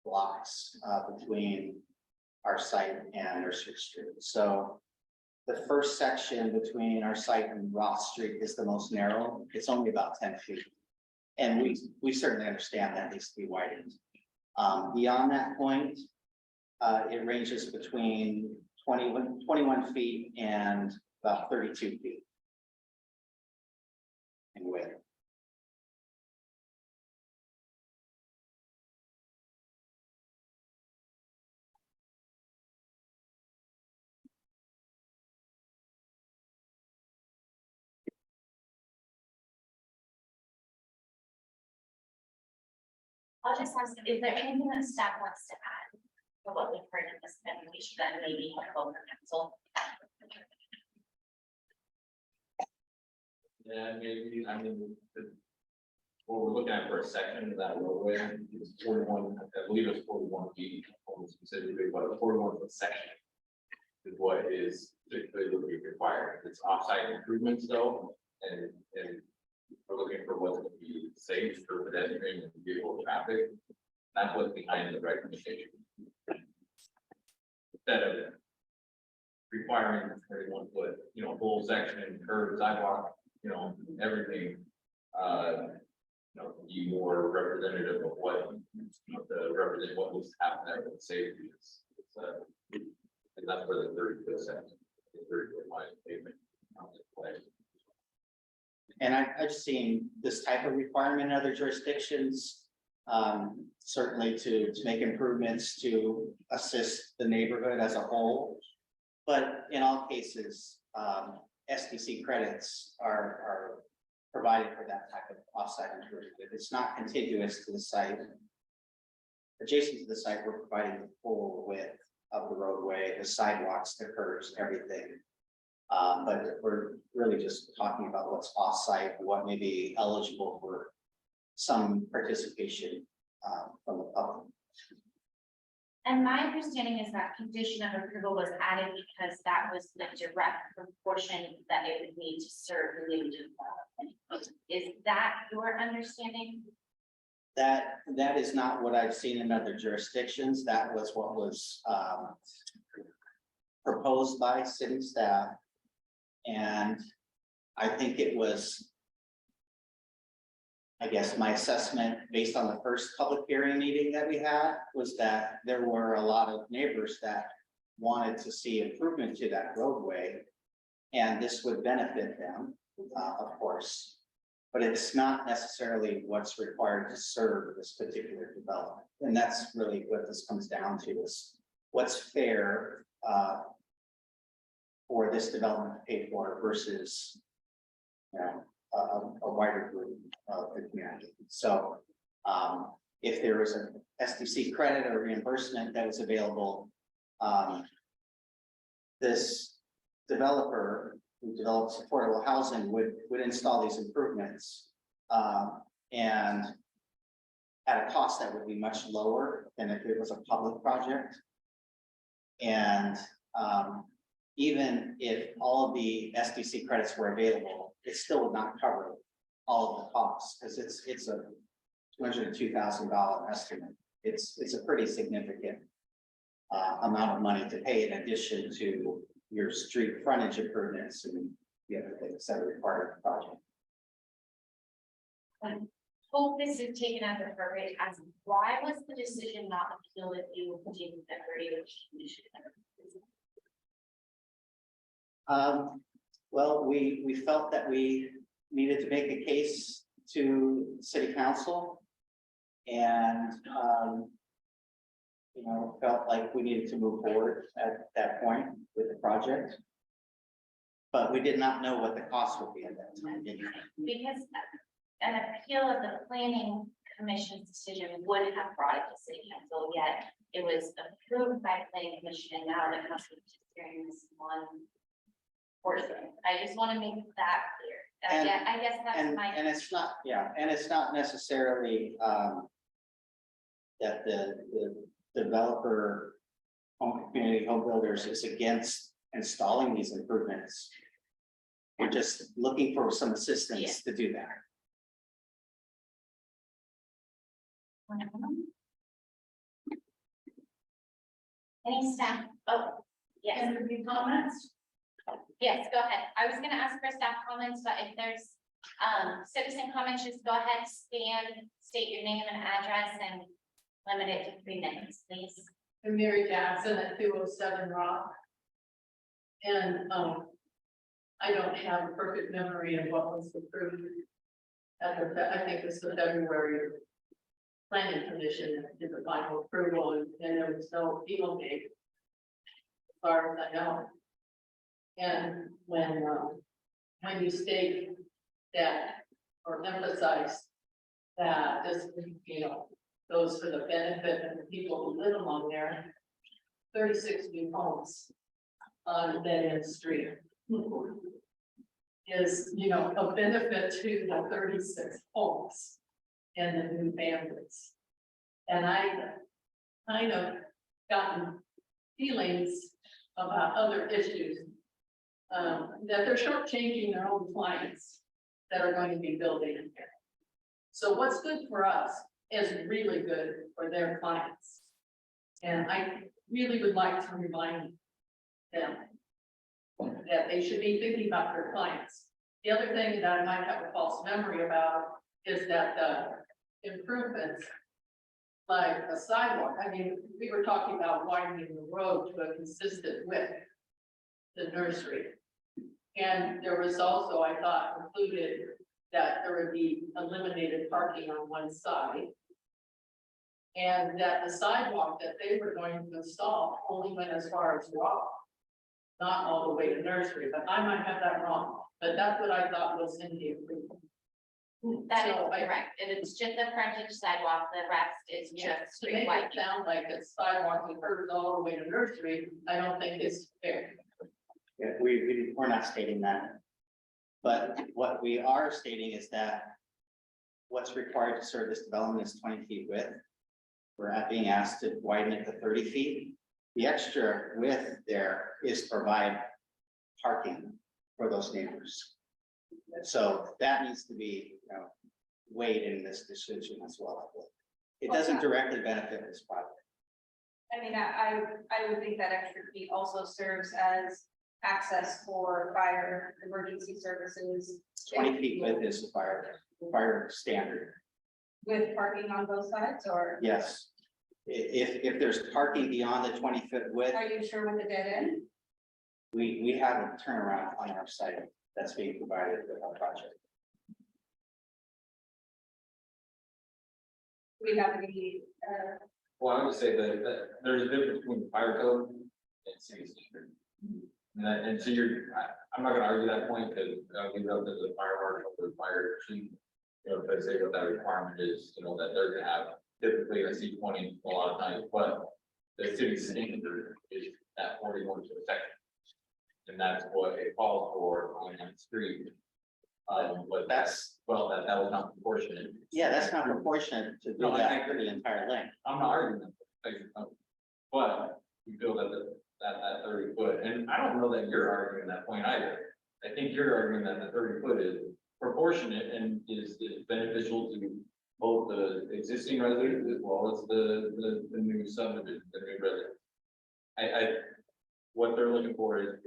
blocks between our site and Nursery Street. So the first section between our site and Ross Street is the most narrow. It's only about 10 feet. And we certainly understand that needs to be widened. Beyond that point, it ranges between 21 feet and about 32 feet in width. I'll just ask, is there anything that staff wants to add to what we've heard in this presentation that may be helpful for council? Yeah, maybe, I mean, what we're looking at for a section of that roadway is 41, I believe it's 41 feet, specifically, but a 41 foot section is what is particularly required. It's offsite improvements though, and we're looking for what's going to be safe for pedestrian and vehicle traffic. That's what's behind the recommendation. Instead of requiring 31 foot, full section, curb, sidewalk, everything, be more representative of what, what was happening there with safety is. And that's where the 30 foot section, 30 foot line of pavement comes into play. And I've seen this type of requirement in other jurisdictions, certainly to make improvements to assist the neighborhood as a whole. But in all cases, SDC credits are provided for that type of offsite improvement. If it's not contiguous to the site, adjacent to the site, we're providing the full width of the roadway, the sidewalks, the curbs, everything. But we're really just talking about what's off-site, what may be eligible for some participation from the public. And my understanding is that condition of approval was added because that was the direct proportion that it would need to serve the new development. Is that your understanding? That is not what I've seen in other jurisdictions. That was what was proposed by city staff. And I think it was, I guess my assessment, based on the first public hearing meeting that we had, was that there were a lot of neighbors that wanted to see improvement to that roadway. And this would benefit them, of course. But it's not necessarily what's required to serve this particular development. And that's really what this comes down to, is what's fair for this development to pay for versus, you know, a wider group of the community. So if there was an SDC credit or reimbursement that was available, this developer who develops affordable housing would install these improvements and at a cost that would be much lower than if it was a public project. And even if all of the SDC credits were available, it still would not cover all of the costs, because it's a $202,000 estimate. It's a pretty significant amount of money to pay in addition to your street frontage improvements and the other things that are required of the project. Hope this is taken as appropriate as why was the decision not appealed if you were taking the commission? Well, we felt that we needed to make a case to city council and, you know, felt like we needed to move forward at that point with the project. But we did not know what the cost would be at that time. Because an appeal of the planning commission's decision would have brought it to city council, yet it was approved by planning commission, and now the council is hearing this one portion. I just want to make that clear. And- Yeah, I guess that's my. And it's not, yeah, and it's not necessarily that the developer, community home builders is against installing these improvements. We're just looking for some assistance to do that. Any staff? Oh, yes. And review comments? Yes, go ahead. I was gonna ask for staff comments, but if there's citizen comments, just go ahead, stand, state your name and address and limit it to 3 minutes, please. I'm Mary Jackson at 207 Rock. And I don't have a perfect memory of what was approved at the, I think this was February planning commission did the final approval, and there was no appeal made as far as I know. And when you state that or emphasize that this, you know, goes for the benefit of the people who live along there, 36 new homes on a dead-end street is, you know, a benefit to the 36 homes and the new families. And I kind of gotten feelings about other issues that they're shortchanging their own clients that are going to be building in here. So what's good for us is really good for their clients. And I really would like to remind them that they should be thinking about their clients. The other thing that I might have a false memory about is that the improvements like a sidewalk, I mean, we were talking about widening the road to a consistent width, the nursery. And there was also, I thought, included that there would be eliminated parking on one side. And that the sidewalk that they were going to install only went as far as Rock, not all the way to nursery, but I might have that wrong. But that's what I thought was in the agreement. That is So I- correct. And it's just the frontage sidewalk, the rest is just To make street wide. it sound like a sidewalk that curves all the way to nursery, I don't think it's fair. Yeah, we're not stating that. But what we are stating is that what's required to serve this development is 20 feet width. We're being asked to widen it to 30 feet. The extra width there is to provide parking for those neighbors. So that needs to be, you know, weighed in this decision as well. It doesn't directly benefit this project. I mean, I would think that extra fee also serves as access for fire, emergency services 20 feet width is fire standard. with parking on both sides, or Yes. If there's parking beyond the 20-foot width, are you sure with the dead end? we have a turnaround on our site that's being provided with our project. Do we have any, Well, I would say that there's a difference between fire code and city standard. And so I'm not gonna argue that point, because we know that the fire marshal, the fire chief, if they say what that requirement is, that they're gonna have typically a C-20 a lot of times, but the city standard is that 41 to a second. And that's what it calls for on that street. But that was not proportionate. Yeah, that's not proportionate to do No, I that think- for the entire length. I'm not arguing that. But you feel that that 30 foot, and I don't know that you're arguing that point either. I think you're arguing that the 30 foot is proportionate and is beneficial to both the existing residents as well as the new subdivision, the new residents. What they're looking for is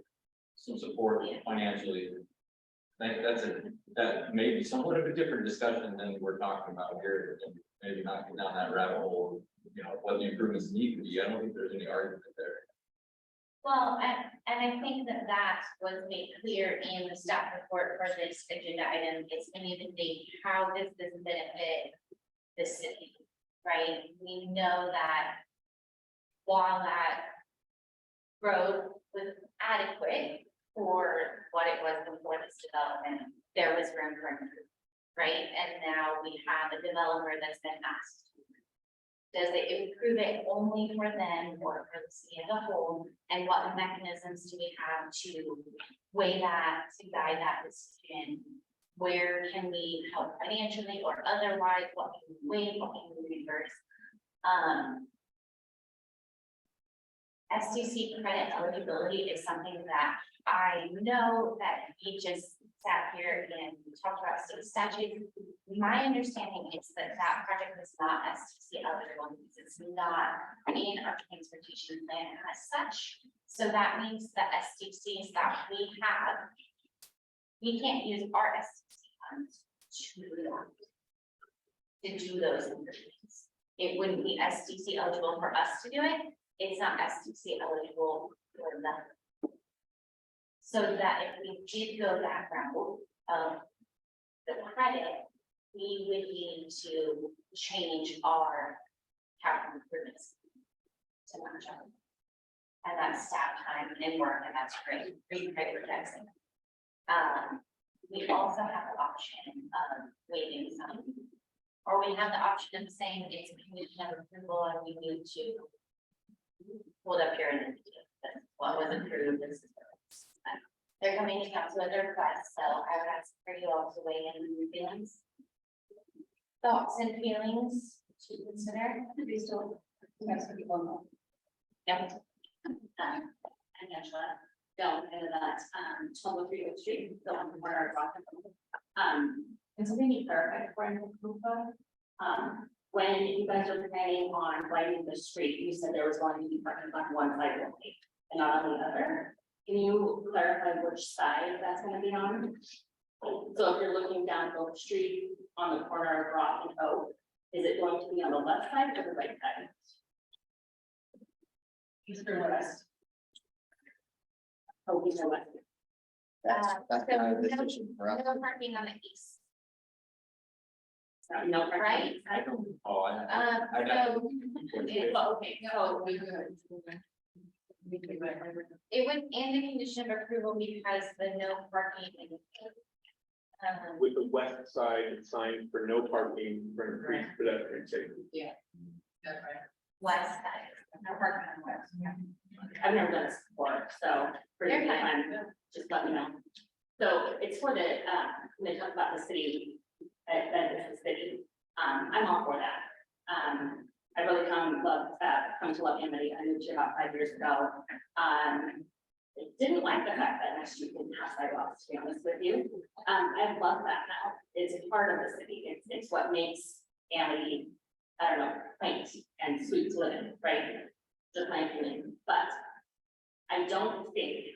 some support financially. I think that may be somewhat of a different discussion than we're talking about here, and maybe not get down that rabbit hole, what the improvements need to be. I don't think there's any argument there. Well, and I think that was made clear in the staff report for this agenda item. It's going to indicate how does this benefit the city, right? We know that while that road was adequate for what it was before this development, there was room for improvement, right? And now we have a developer that's been asked, does it improve it only for them or for the city as a whole? And what mechanisms do we have to weigh that, to guide that decision? Where can we help financially or otherwise? What can we waive, what can we reverse? SDC credit eligibility is something that I know that we just sat here and talked about state statute. My understanding is that project is not SDC eligible because it's not in our transportation plan as such. So that means the SDCs that we have, we can't use our SDC funds to do those improvements. It wouldn't be SDC eligible for us to do it. It's not SDC eligible for them. So that if we did go that route of the credit, we would need to change our capital improvements to match up. And that's staff time and work, and that's great for Jackson. We also have the option of waiving some, or we have the option of saying it's a condition of approval and we need to hold up here and what was approved. They're coming to council with their request, so I would ask for you all to weigh in on your feelings. Thoughts and feelings to consider. we still, have some people know. Yep. And Angela, going into that, 1203 Oak Street, the one from where I brought them. And something you clarified for when you guys are planning on widening the street, you said there was going to be parking on one side only and not on the other. Can you clarify which side that's going to be on? So if you're looking down Oak Street on the corner of Rock and Oak, is it going to be on the left side or the right side? East or west? Oh, east or west. That's So not a decision for us. no parking on the east, No, right? I don't recall. So Okay, No, we could. it would end the condition of approval because the no parking. With the west side sign for no parking for increased pedestrian safety. That's right. West side. No parking on west. I've never done this before, so for You're your fine. time, just let me know. So it's for the, when they talk about the city, that is the city, I'm all for that. I really come to love Amity. I moved here about 5 years ago. Didn't like the fact that my street didn't have sidewalks, to be honest with you. I love that now. It's a part of the city. It's what makes Amity, I don't know, quaint and sweet to live in, right? Just my opinion, but I don't think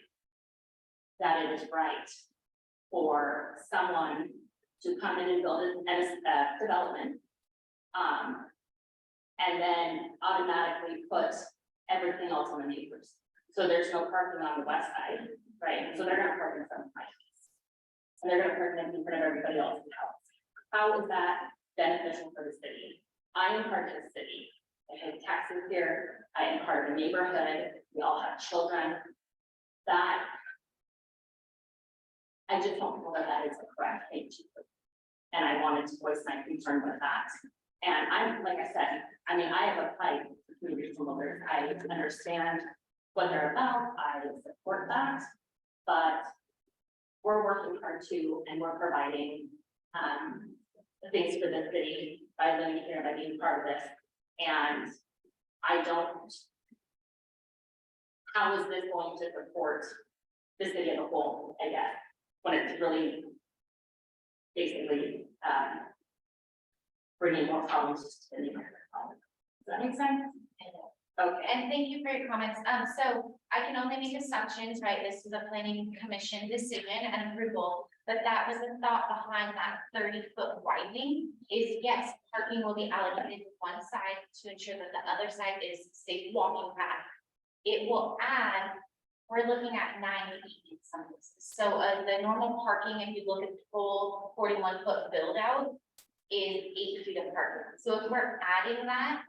that it is right for someone to come in and build a development. And then automatically put everything else on the neighbors. So there's no parking on the west side, right? So they're gonna park in front of my house. And they're gonna park in front of everybody else's house. How is that beneficial for the city? I am part of the city. I pay taxes here. I am part of the neighborhood. We all have children. That. I just don't feel that that is the correct thing to do. And I wanted to voice my concern with that. And I'm, like I said, I mean, I have applied to community developers. I understand what they're about. I support that. But we're working hard too, and we're providing things for the city by living here, by being part of this. And I don't. How is this going to support the city as a whole, I guess, when it's really basically bringing more problems to the neighborhood? Does that make sense? Okay, and thank you for your comments. So I can only make assumptions, right? This is a planning commission decision and approval, but that was the thought behind that 30-foot widening is yes, parking will be allocated to one side to ensure that the other side is safe walking path. It will add, we're looking at 9 feet in some places. So the normal parking, if you look at the full 41-foot build out, is 8 feet of parking. So if we're adding that,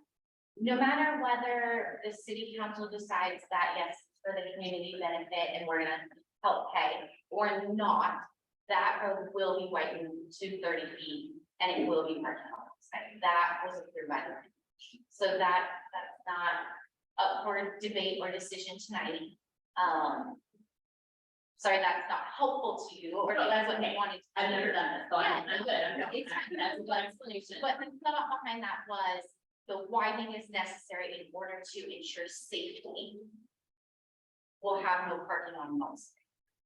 no matter whether the city council decides that, yes, it's for the community benefit and we're gonna help pay or not, that road will be widened to 30 feet and it will be parking on the side. That was approved by the commission. So that's not up for debate or decision tonight. Sorry, that's not helpful to you or that's what you wanted. I've never done this, so I'm good. It's That's a good explanation. But the thought behind that was the widening is necessary in order to ensure safety. We'll have no parking on most,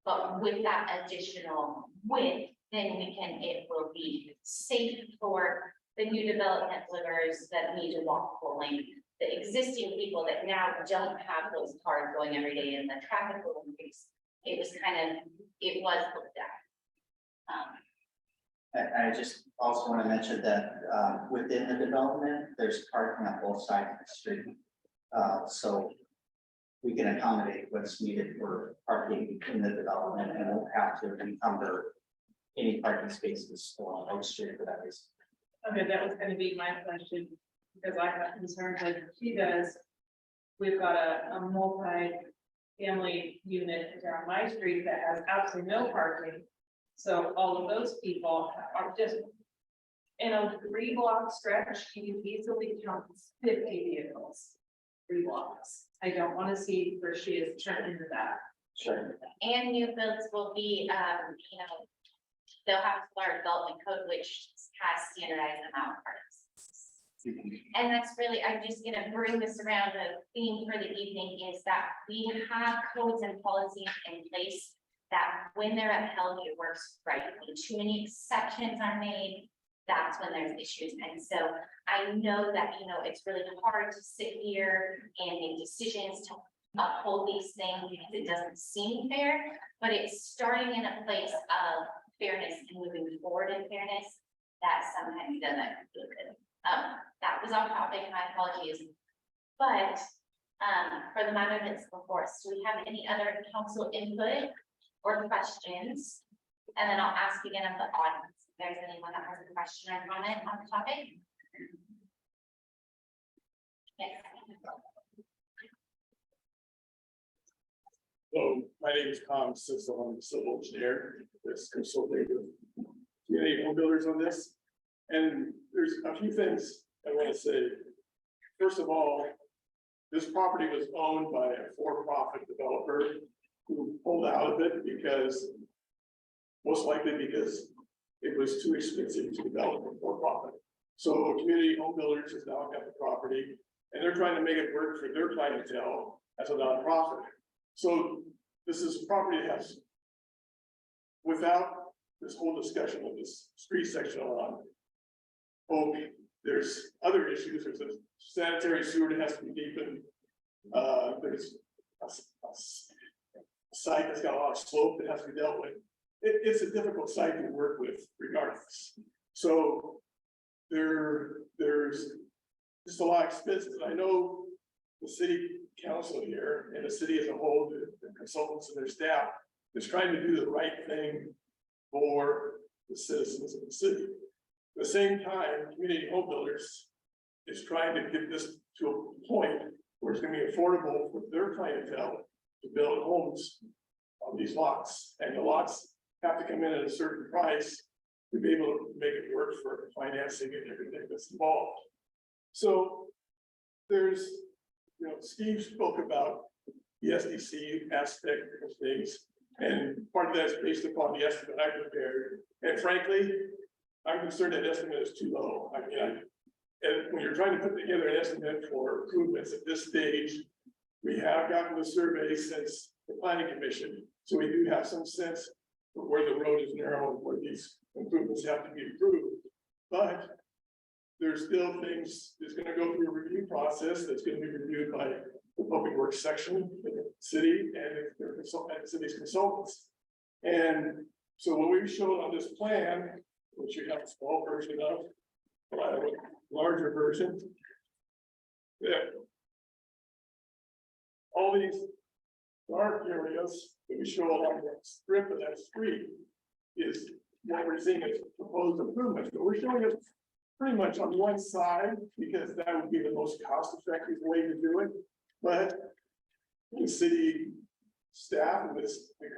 but with that additional width, then it will be safe for the new development livers that need to walk full length. The existing people that now don't have those cars going every day and the traffic will increase. It was looked at. I just also want to mention that within the development, there's parking on both sides of the street. So we can accommodate what's needed for parking in the development and won't have to encumber any parking spaces along Oak Street for that reason. Okay, that was gonna be my question, because I have concerns like she does. We've got a multi-family unit down my street that has absolutely no parking. So all of those people are just in a 3-block stretch, you can easily count 50 vehicles. 3 blocks. I don't want to see where she is turned into that. Sure. And new builds will be, they'll have our development code, which has standardized amount of parts. And that's really, I'm just gonna bring this around. The theme for the evening is that we have codes and policies in place that when they're upheld, it works right. When too many exceptions are made, that's when there's issues. And so I know that, it's really hard to sit here and make decisions to uphold these things because it doesn't seem fair, but it's starting in a place of fairness and moving forward in fairness that sometimes doesn't feel good. That was off topic, my apologies. But for the matter that's before us, do we have any other council input or questions? And then I'll ask again of the audience if there's anyone that has a question or comment on the topic. Yes. Hello, my name is Tom Sissel. I'm a civil engineer. This consulting with community home builders on this. And there's a few things I want to say. First of all, this property was owned by a for-profit developer who pulled out of it because, most likely because it was too expensive to develop for profit. So community home builders has now got the property and they're trying to make it work for their clientele as a nonprofit. So this is a property that has, without this whole discussion of this street section on Oak, there's other issues. There's a sanitary sewer that has to be deepened. There's a site that's got a lot of slope that has to be dealt with. It's a difficult site to work with regardless. So there's just a lot of expenses. I know the city council here and the city as a whole, the consultants and their staff is trying to do the right thing for the citizens of the city. At the same time, community home builders is trying to get this to a point where it's gonna be affordable for their clientele to build homes on these lots, and the lots have to come in at a certain price to be able to make it work for financing and everything that's involved. So there's, Steve spoke about the SDC aspect of things, and part of that is based upon the estimate I prepared. And frankly, I'm concerned that estimate is too low. I mean, and when you're trying to put together an estimate for improvements at this stage, we have gotten the survey since the planning commission, so we do have some sense of where the road is narrow and where these improvements have to be improved. But there's still things that's gonna go through a review process that's gonna be reviewed by the public works section, the city and their city's consultants. And so what we showed on this plan, which you have a small version of, but I have a larger version. That all these dark areas that we show along that strip of that street is what we're seeing as proposed improvements, but we're showing it pretty much on one side because that would be the most cost-effective way to do it. But the city staff and the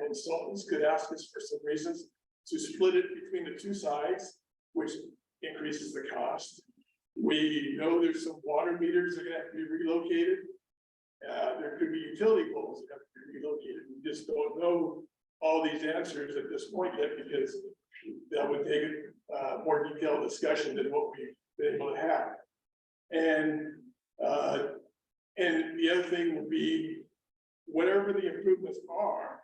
consultants could ask us for some reasons to split it between the two sides, which increases the cost. We know there's some water meters that are gonna have to be relocated. There could be utility poles that have to be relocated. We just don't know all these answers at this point yet because that would take a more detailed discussion than what we've been able to have. And the other thing would be, whatever the improvements are,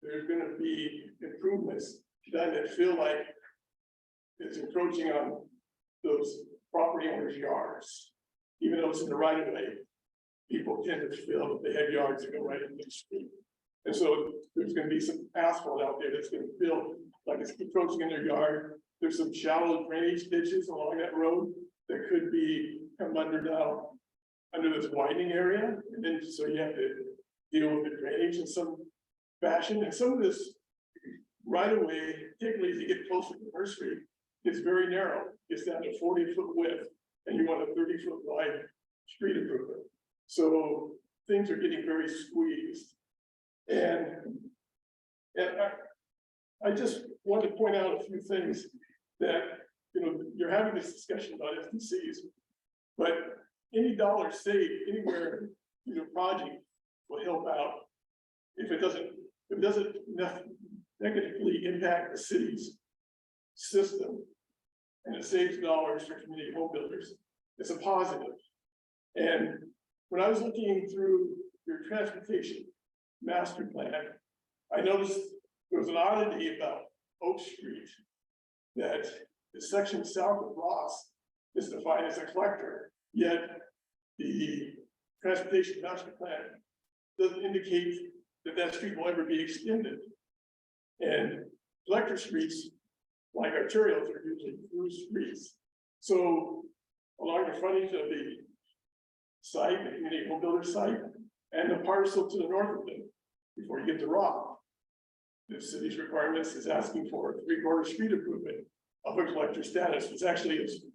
there's gonna be improvements done that feel like it's encroaching on those property owners' yards. Even though it's in the right of way, people tend to feel that they have yards that go right into the street. And so there's gonna be some asphalt out there that's gonna feel like it's encroaching in their yard. There's some shallow drainage ditches along that road that could be come under this widening area. And then so you have to deal with the drainage in some fashion. And some of this right of way, particularly as you get closer to the nursery, it's very narrow. It's down to 40-foot width, and you want a 30-foot wide street improvement. So things are getting very squeezed. And I just wanted to point out a few things that, you're having this discussion about SDCs, but any dollar saved anywhere in a project will help out. If it doesn't negatively impact the city's system and it saves dollars for community home builders, it's a positive. And when I was looking through your transportation master plan, I noticed there was an oddity about Oak Street, that the section south of Ross is defined as a collector, yet the transportation master plan doesn't indicate that that street will ever be extended. And collector streets, like arterials, are usually through streets. So along the frontage of the site, the community home builder site, and the parcel to the north of them, before you get to Rock, the city's requirements is asking for a 3/4 street improvement of a collector status, which actually is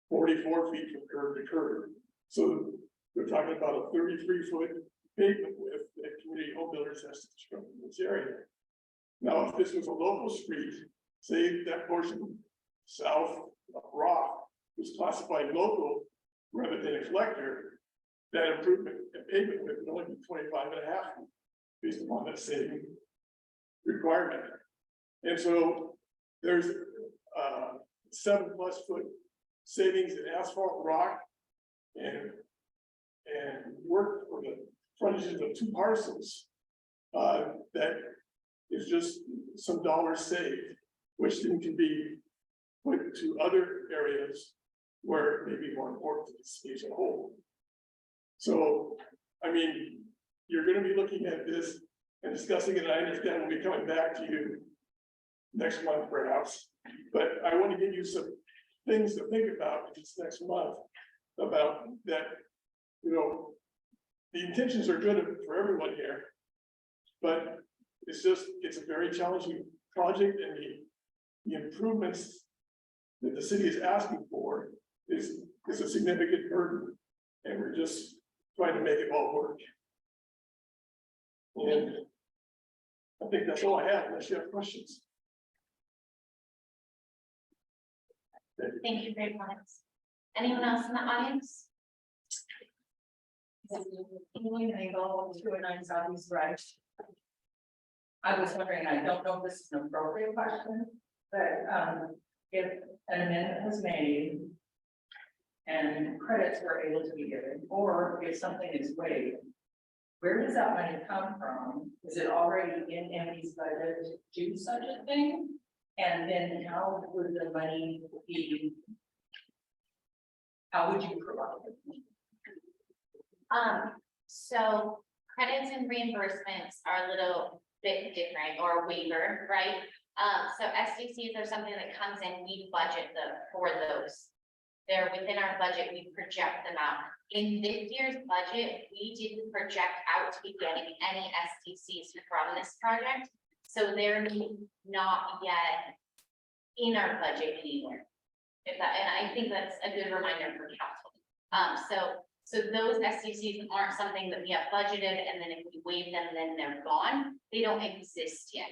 44 feet from curb to curb. So we're talking about a 33-foot pavement width that community home builders has to construct in this area. Now, if this was a local street, say that portion south of Rock was classified local rather than a collector, that improvement and pavement width would only be 25.5 feet based upon that same requirement. And so there's 7+ foot savings in asphalt, rock, and work for the frontages of 2 parcels. That is just some dollars saved, which then can be put to other areas where it may be more important to the city as a whole. So, I mean, you're gonna be looking at this and discussing it. I understand we'll be coming back to you next month perhaps, but I want to give you some things to think about this next month about that, you know, the intentions are good for everyone here, but it's a very challenging project, and the improvements that the city is asking for is a significant burden, and we're just trying to make it all work. And I think that's all I have, unless you have questions. Thank you for your comments. Anyone else in the audience? Angle 209 Southeast Drive. I was wondering, I don't know if this is an appropriate question, but if an amendment was made and credits were able to be given, or if something is waived, where does that money come from? Is it already in Amity's budget to do such a thing? And then how would the money be? How would you provide it? So credits and reimbursements are a little bit different, or a waiver, right? So SDCs are something that comes in, we budget for those. They're within our budget, we project them out. In this year's budget, we didn't project out to be getting any SDCs from this project. So they're not yet in our budget anywhere. And I think that's a good reminder for council. So those SDCs aren't something that we have budgeted, and then if we waive them, then they're gone. They don't exist yet.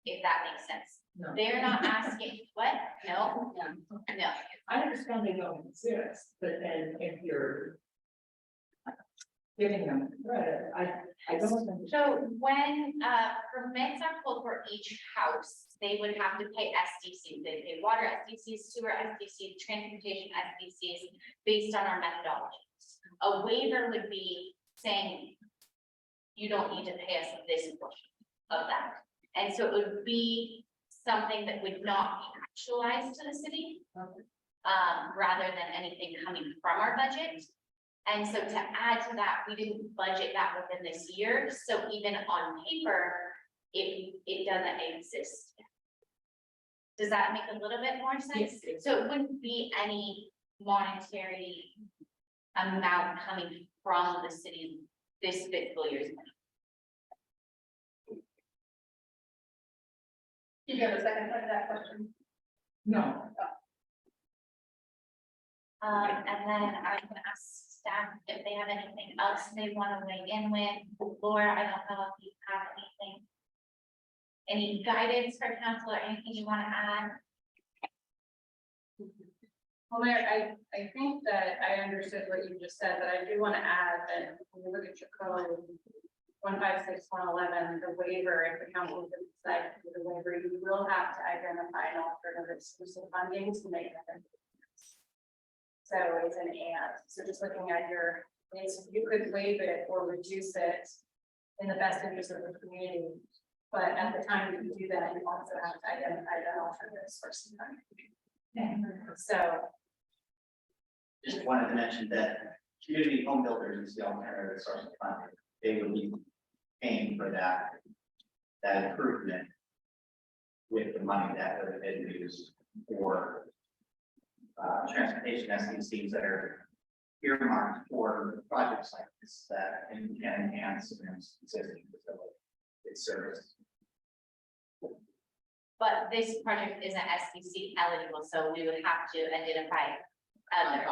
If that makes sense. No. They're not asking, what? No. I understand they don't exist, but then if you're giving them credit, I don't think. So when permits are pulled for each house, they would have to pay SDCs. They pay water SDCs, sewer SDCs, transportation SDCs based on our methodology. A waiver would be saying, you don't need to pay us this portion of that. And so it would be something that would not be actualized to the city, rather than anything coming from our budget. And so to add to that, we didn't budget that within this year. So even on paper, it doesn't exist. Does that make a little bit more sense? Yes. So it wouldn't be any monetary amount coming from the city this fiscal year's money. Do you have a second part of that question? No. And then I'm gonna ask staff if they have anything else they want to weigh in with. Laura, I don't know if you have anything. Any guidance for council or anything you want to add? Well, Mayor, I think that I understood what you just said, but I do want to add that when you look at your code 156.111, the waiver, if the council decides to do the waiver, you will have to identify an alternative exclusive funding to make that. So it's an and. So just looking at you could waive it or reduce it in the best interest of the community. But at the time that you do that, you also have to identify the alternative source of funding. So Just wanted to mention that community home builders is the alternative source of funding. They would be paying for that improvement with the money that would have been used for transportation SDCs that are earmarked for projects like this that can enhance and existing facility. It's service. But this project isn't SDC eligible, so we would have to identify other.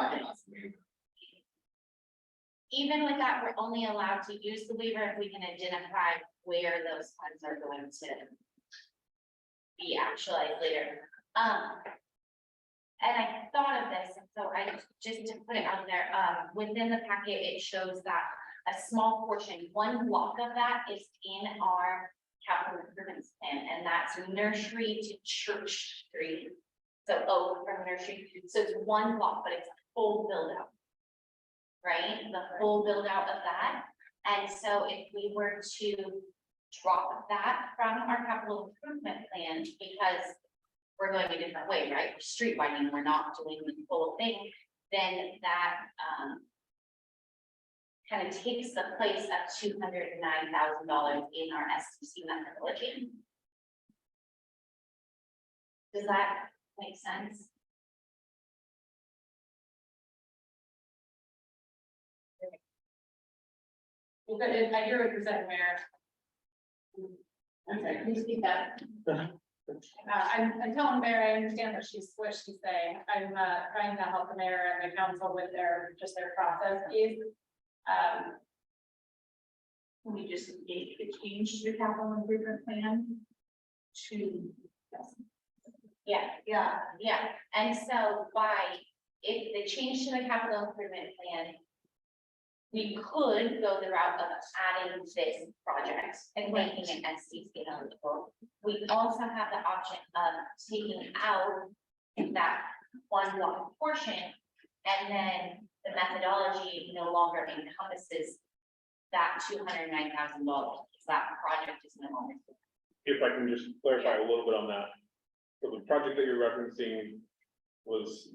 Even with that, we're only allowed to use the waiver if we can identify where those funds are going to be actualized later. And I thought of this, and so just to put it out there, within the packet, it shows that a small portion, one block of that is in our capital improvements plan, and that's nursery to Church Street. So from nursery, so it's one block, but it's a full build out. Right, the full build out of that. And so if we were to drop that from our capital improvement plan, because we're going a different way, right? We're street widening, we're not doing the full thing, then that kind of takes the place of $209,000 in our STC methodology. Does that make sense? Well, but I hear what you're saying, Mayor. I'm sorry, can you speak up? I'm telling Mayor, I understand what she's saying. I'm trying to help the mayor and the council with their process is. Can we just make the change to the capital improvement plan to? Yeah, and so if the change to the capital improvement plan, we could go the route of adding this project and making it SDC eligible. We also have the option of taking out that one block portion, and then the methodology no longer encompasses that $209,000. That project is no longer. If I can just clarify a little bit on that. So the project that you're referencing was,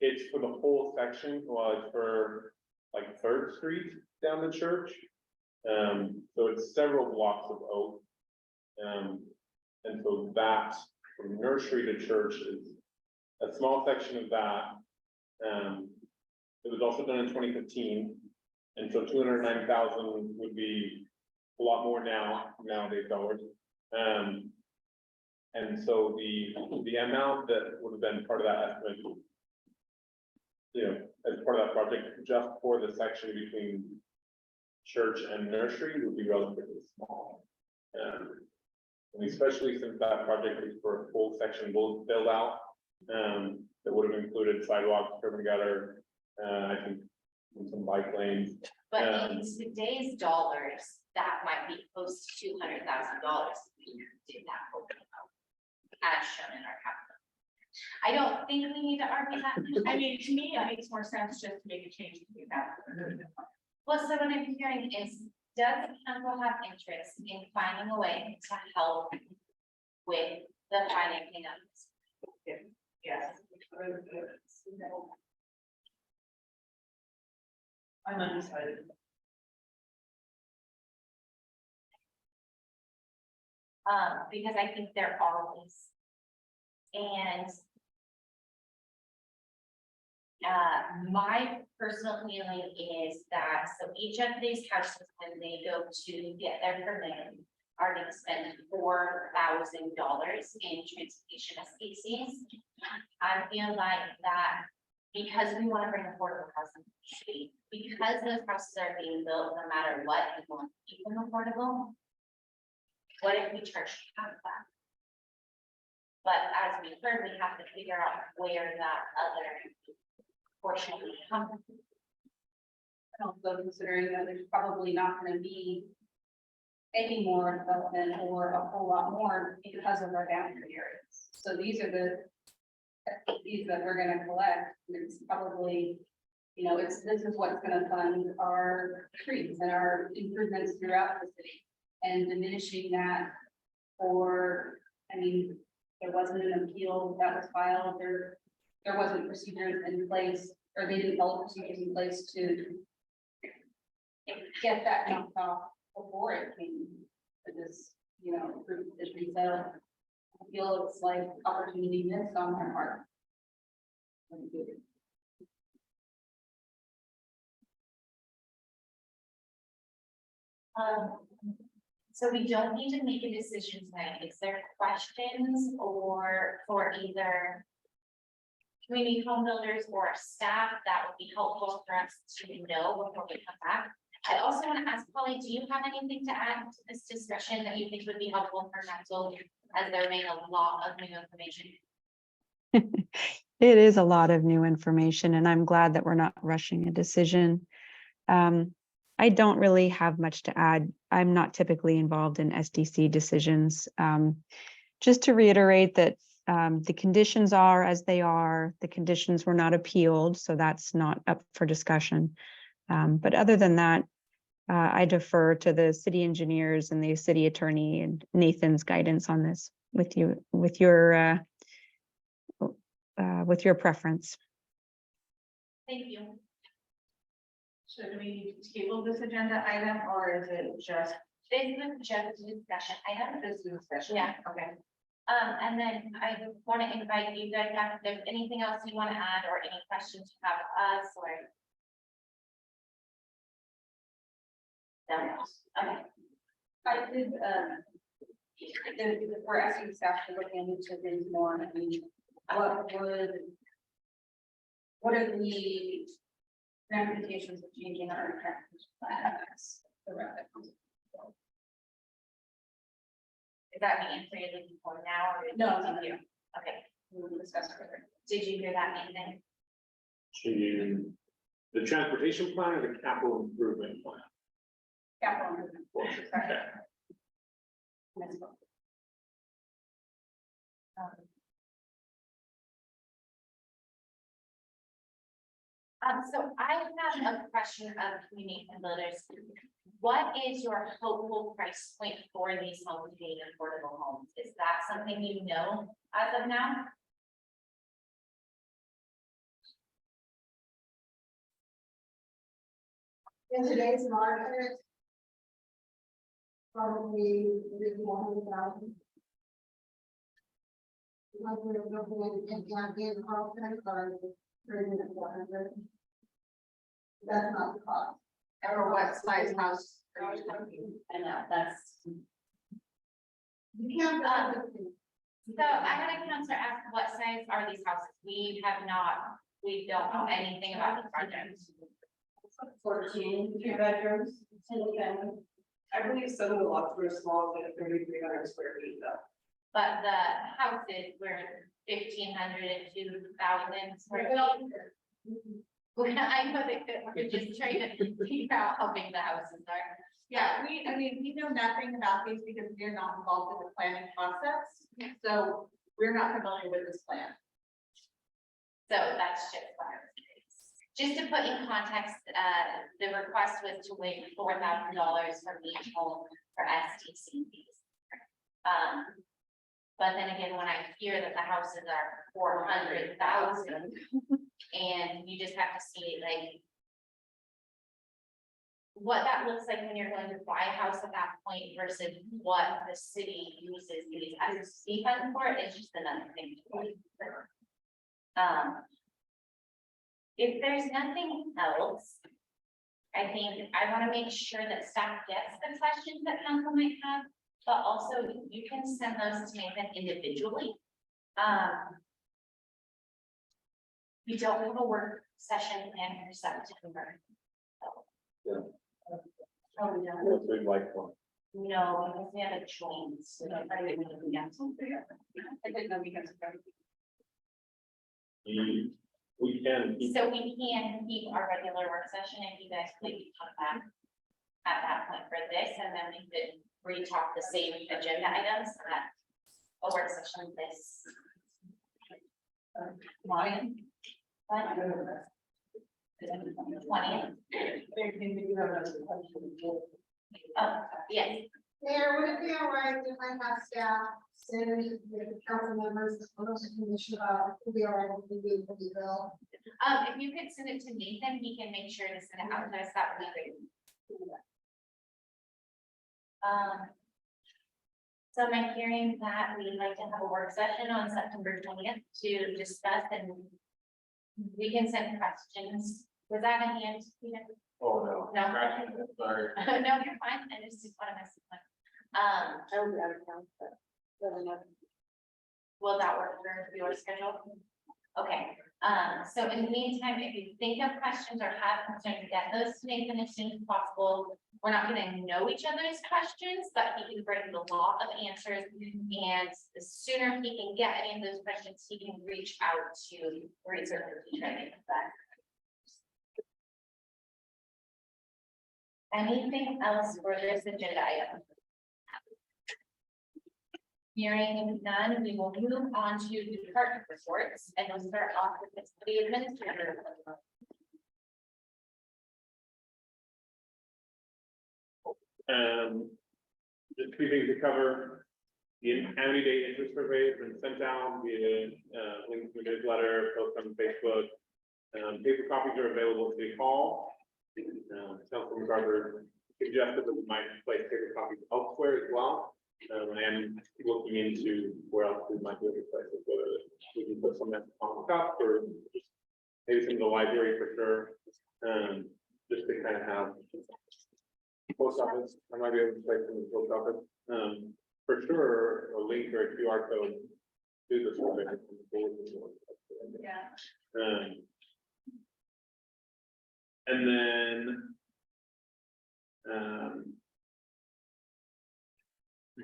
it's for the whole section, well, it's for like 3rd Street down the church. So it's several blocks of Oak. And so that from nursery to church is a small section of that. It was also done in 2015. And so 209,000 would be a lot more nowadays dollars. And so the amount that would have been part of that estimate, you know, as part of that project, just for the section between church and nursery would be relatively small. And especially since that project is for a full section build out, that would have included sidewalks, curb and gutter, I think some bike lanes. But in today's dollars, that might be close to $200,000. We do that as shown in our capital. I don't think we need to argue that. I mean, to me, it makes more sense just to make a change to the capital. Well, so what I'm hearing is, does the council have interest in finding a way to help with the financing of this? Yes. I'm undecided. Because I think there are ways. And my personal feeling is that, so each of these houses, when they go to get their permit, are going to spend $4,000 in transportation SPCs. I feel like that because we want to bring affordable housing to the city, because those houses are being built no matter what, and we want to keep them affordable. What if we charge half of that? But as we heard, we have to figure out where that other portion will come from. And also considering that there's probably not gonna be any more development or a whole lot more because of our boundary areas. So these are the fees that we're gonna collect. It's probably, you know, this is what's gonna fund our streets and our improvements throughout the city. And diminishing that for, I mean, there wasn't an appeal that was filed, there wasn't procedures in place, or they didn't follow procedures in place to get that knocked off before it came to this, you know, this resale. I feel it's like opportunity missed on their part. So we don't need to make a decision tonight. Is there questions or for either community home builders or staff that would be helpful for us to know before we come back? I also want to ask Polly, do you have anything to add to this discussion that you think would be helpful for council, as there remain a lot of new information? It is a lot of new information, and I'm glad that we're not rushing a decision. I don't really have much to add. I'm not typically involved in SDC decisions. Just to reiterate that the conditions are as they are. The conditions were not appealed, so that's not up for discussion. But other than that, I defer to the city engineers and the city attorney and Nathan's guidance on this with your preference. Thank you. So do we need to table this agenda item or is it just This is just a discussion item. this discussion? Yeah. Okay. And then I want to invite you guys, if there's anything else you want to add or any questions you have of us or. No, okay. I did, we're asking staff to look into things more, I mean, what are the ramifications of changing our transportation plans? Is that the answer you're looking for now or? No, did no, you? Okay, We'll discuss further. did you hear that, Nathan? To the transportation plan or the capital improvement plan? Capital improvement. Okay. Misspoke. So I have a question of community and builders. What is your hopeful price point for these homes being affordable homes? Is that something you know as of now? In today's market. Probably 100,000. Like we're looking at Camden, Carlton, or 400. That's not the cost. Or what size house are you talking? I know, that's, You can't. So I had a counselor ask, what size are these houses? We don't know anything about the project. 14 2 bedrooms, single family. I believe some of the lots were small, like 3,300 square feet though. But the houses were 1,500 and 2,000 square feet. I know that we're just trying to figure out how big the houses are. Yeah, we know nothing about these because we're not involved in the planning process, so we're not familiar with this plan. So that's just what I was curious. Just to put in context, the request was to waive $4,000 from each home for STC fees. But then again, when I hear that the houses are 400,000, and you just have to see like what that looks like when you're going to buy a house at that point versus what the city uses these as a fund for, it's just another thing to consider. If there's nothing else, I think I want to make sure that staff gets the questions that council might have, but also you can send those to Nathan individually. We don't have a work session planned for September. Oh, we don't. That's big like one. No, because we have a joint, so I didn't know we got something. I didn't know because of everything. We can. So we can keep our regular work session if you guys please come back at that point for this, and then we could re-talk the same agenda items at a work session this. Ryan? 20th. Oh, yes. Mayor, would it be all right if I have staff send the council members, the commission, to be all right with the bill? If you could send it to Nathan, he can make sure to send it out to us, that would be great. So am I hearing that we'd like to have a work session on September 20th to discuss, and we can send questions. Was that a hand, Peter? Oh, no. No. Sorry. No, you're fine, I just want to mess with one. I will be out of town, but doesn't matter. Will that work for your schedule? Okay, so in the meantime, if you think of questions or have concerns, get those to Nathan as soon as possible. We're not gonna know each other's questions, but he can bring a lot of answers, and the sooner he can get any of those questions, he can reach out to the researcher to try to get that. Anything else for this agenda item? Hearing none, we will move on to department reports, and we'll start off with the city administrator. Just two things to cover. The Amity Day interest survey has been sent out via link to the newsletter, post on Facebook. Paper copies are available at City Hall. Councilman McArthur suggested that we might place paper copies elsewhere as well. I am looking into where else we might be able to place it, whether we can put some on the top or just maybe some of the library for sure. Just to kind of have post office, I might be able to place in the post office. For sure, a link or a QR code to the survey. Yeah. And then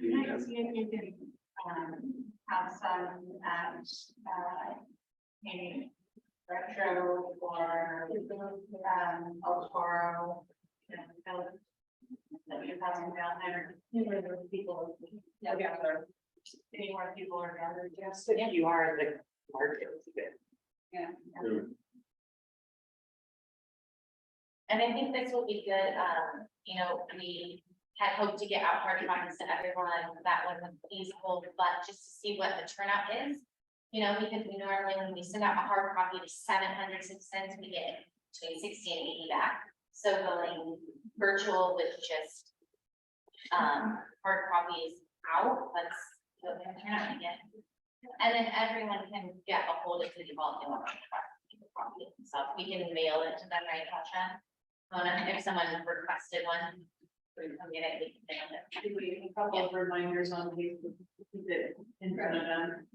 Can I see if you can, have some, maybe retro or, Altoro, that you have them down there, where those people together. Any more people are gathered, yes. If you are the market. Yeah. And I think this will be good, you know, we had hoped to get out hard copies to everyone, that wasn't feasible, but just to see what the turnout is. You know, because we normally, when we send out a hard copy to 700 cents, we get between 60 and 80 back. So going virtual with just hard copies out, let's go and turn out again. And then everyone can get a hold of City Hall if they want to copy. So we can mail it to them, right, Tasha? If someone requested one, we can come get it, we can mail it. We a couple of reminders on the, keep it in front of them.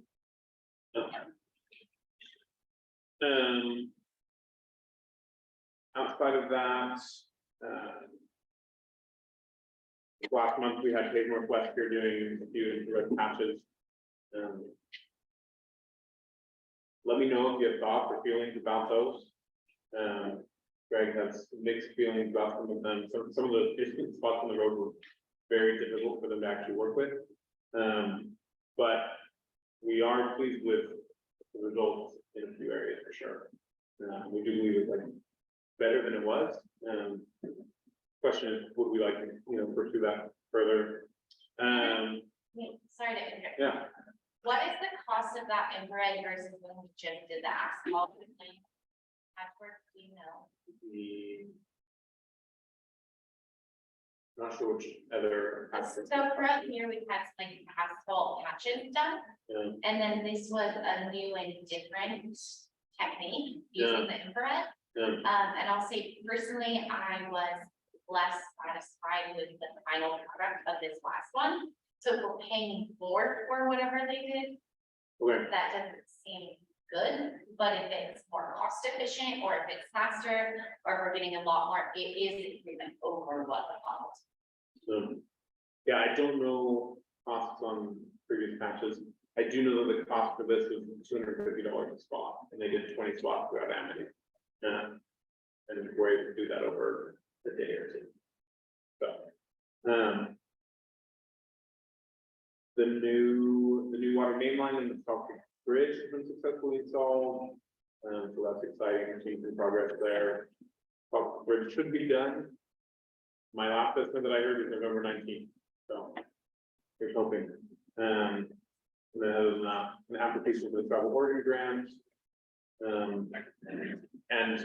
Outside of that, last month we had Page Northwest here doing a few infrared patches. Let me know if you have thoughts or feelings about those. Greg has mixed feelings about some of them. Some of the distant spots on the road were very difficult for them to actually work with. But we are pleased with the results in a few areas for sure. We do believe it's like better than it was. Question is, would we like to, pursue that further? Sorry to interrupt. Yeah. What is the cost of that infrared versus when we just did the asphalt? Patchwork, do you know? Not sure which other. So throughout the year, we've had like asphalt patches done. Yeah. And then this was a new and different technique using the infrared. Yeah. And I'll say personally, I was less satisfied with the final product of this last one. So if we're paying more for whatever they did, Okay. that doesn't seem good. But if it's more cost efficient, or if it's faster, or if we're getting a lot more, it is improvement over what the cost. Yeah, I don't know costs on previous patches. I do know that the cost for this was $250 a spot, and they did 20 spots throughout Amity. And we're able to do that over a day or two. So, the new water main line and the South Bridge has been successfully installed. So that's exciting, making some progress there. South Bridge should be done. My last estimate that I heard is November 19th. So here's hoping. And then other than that, an application for the travel order grant. And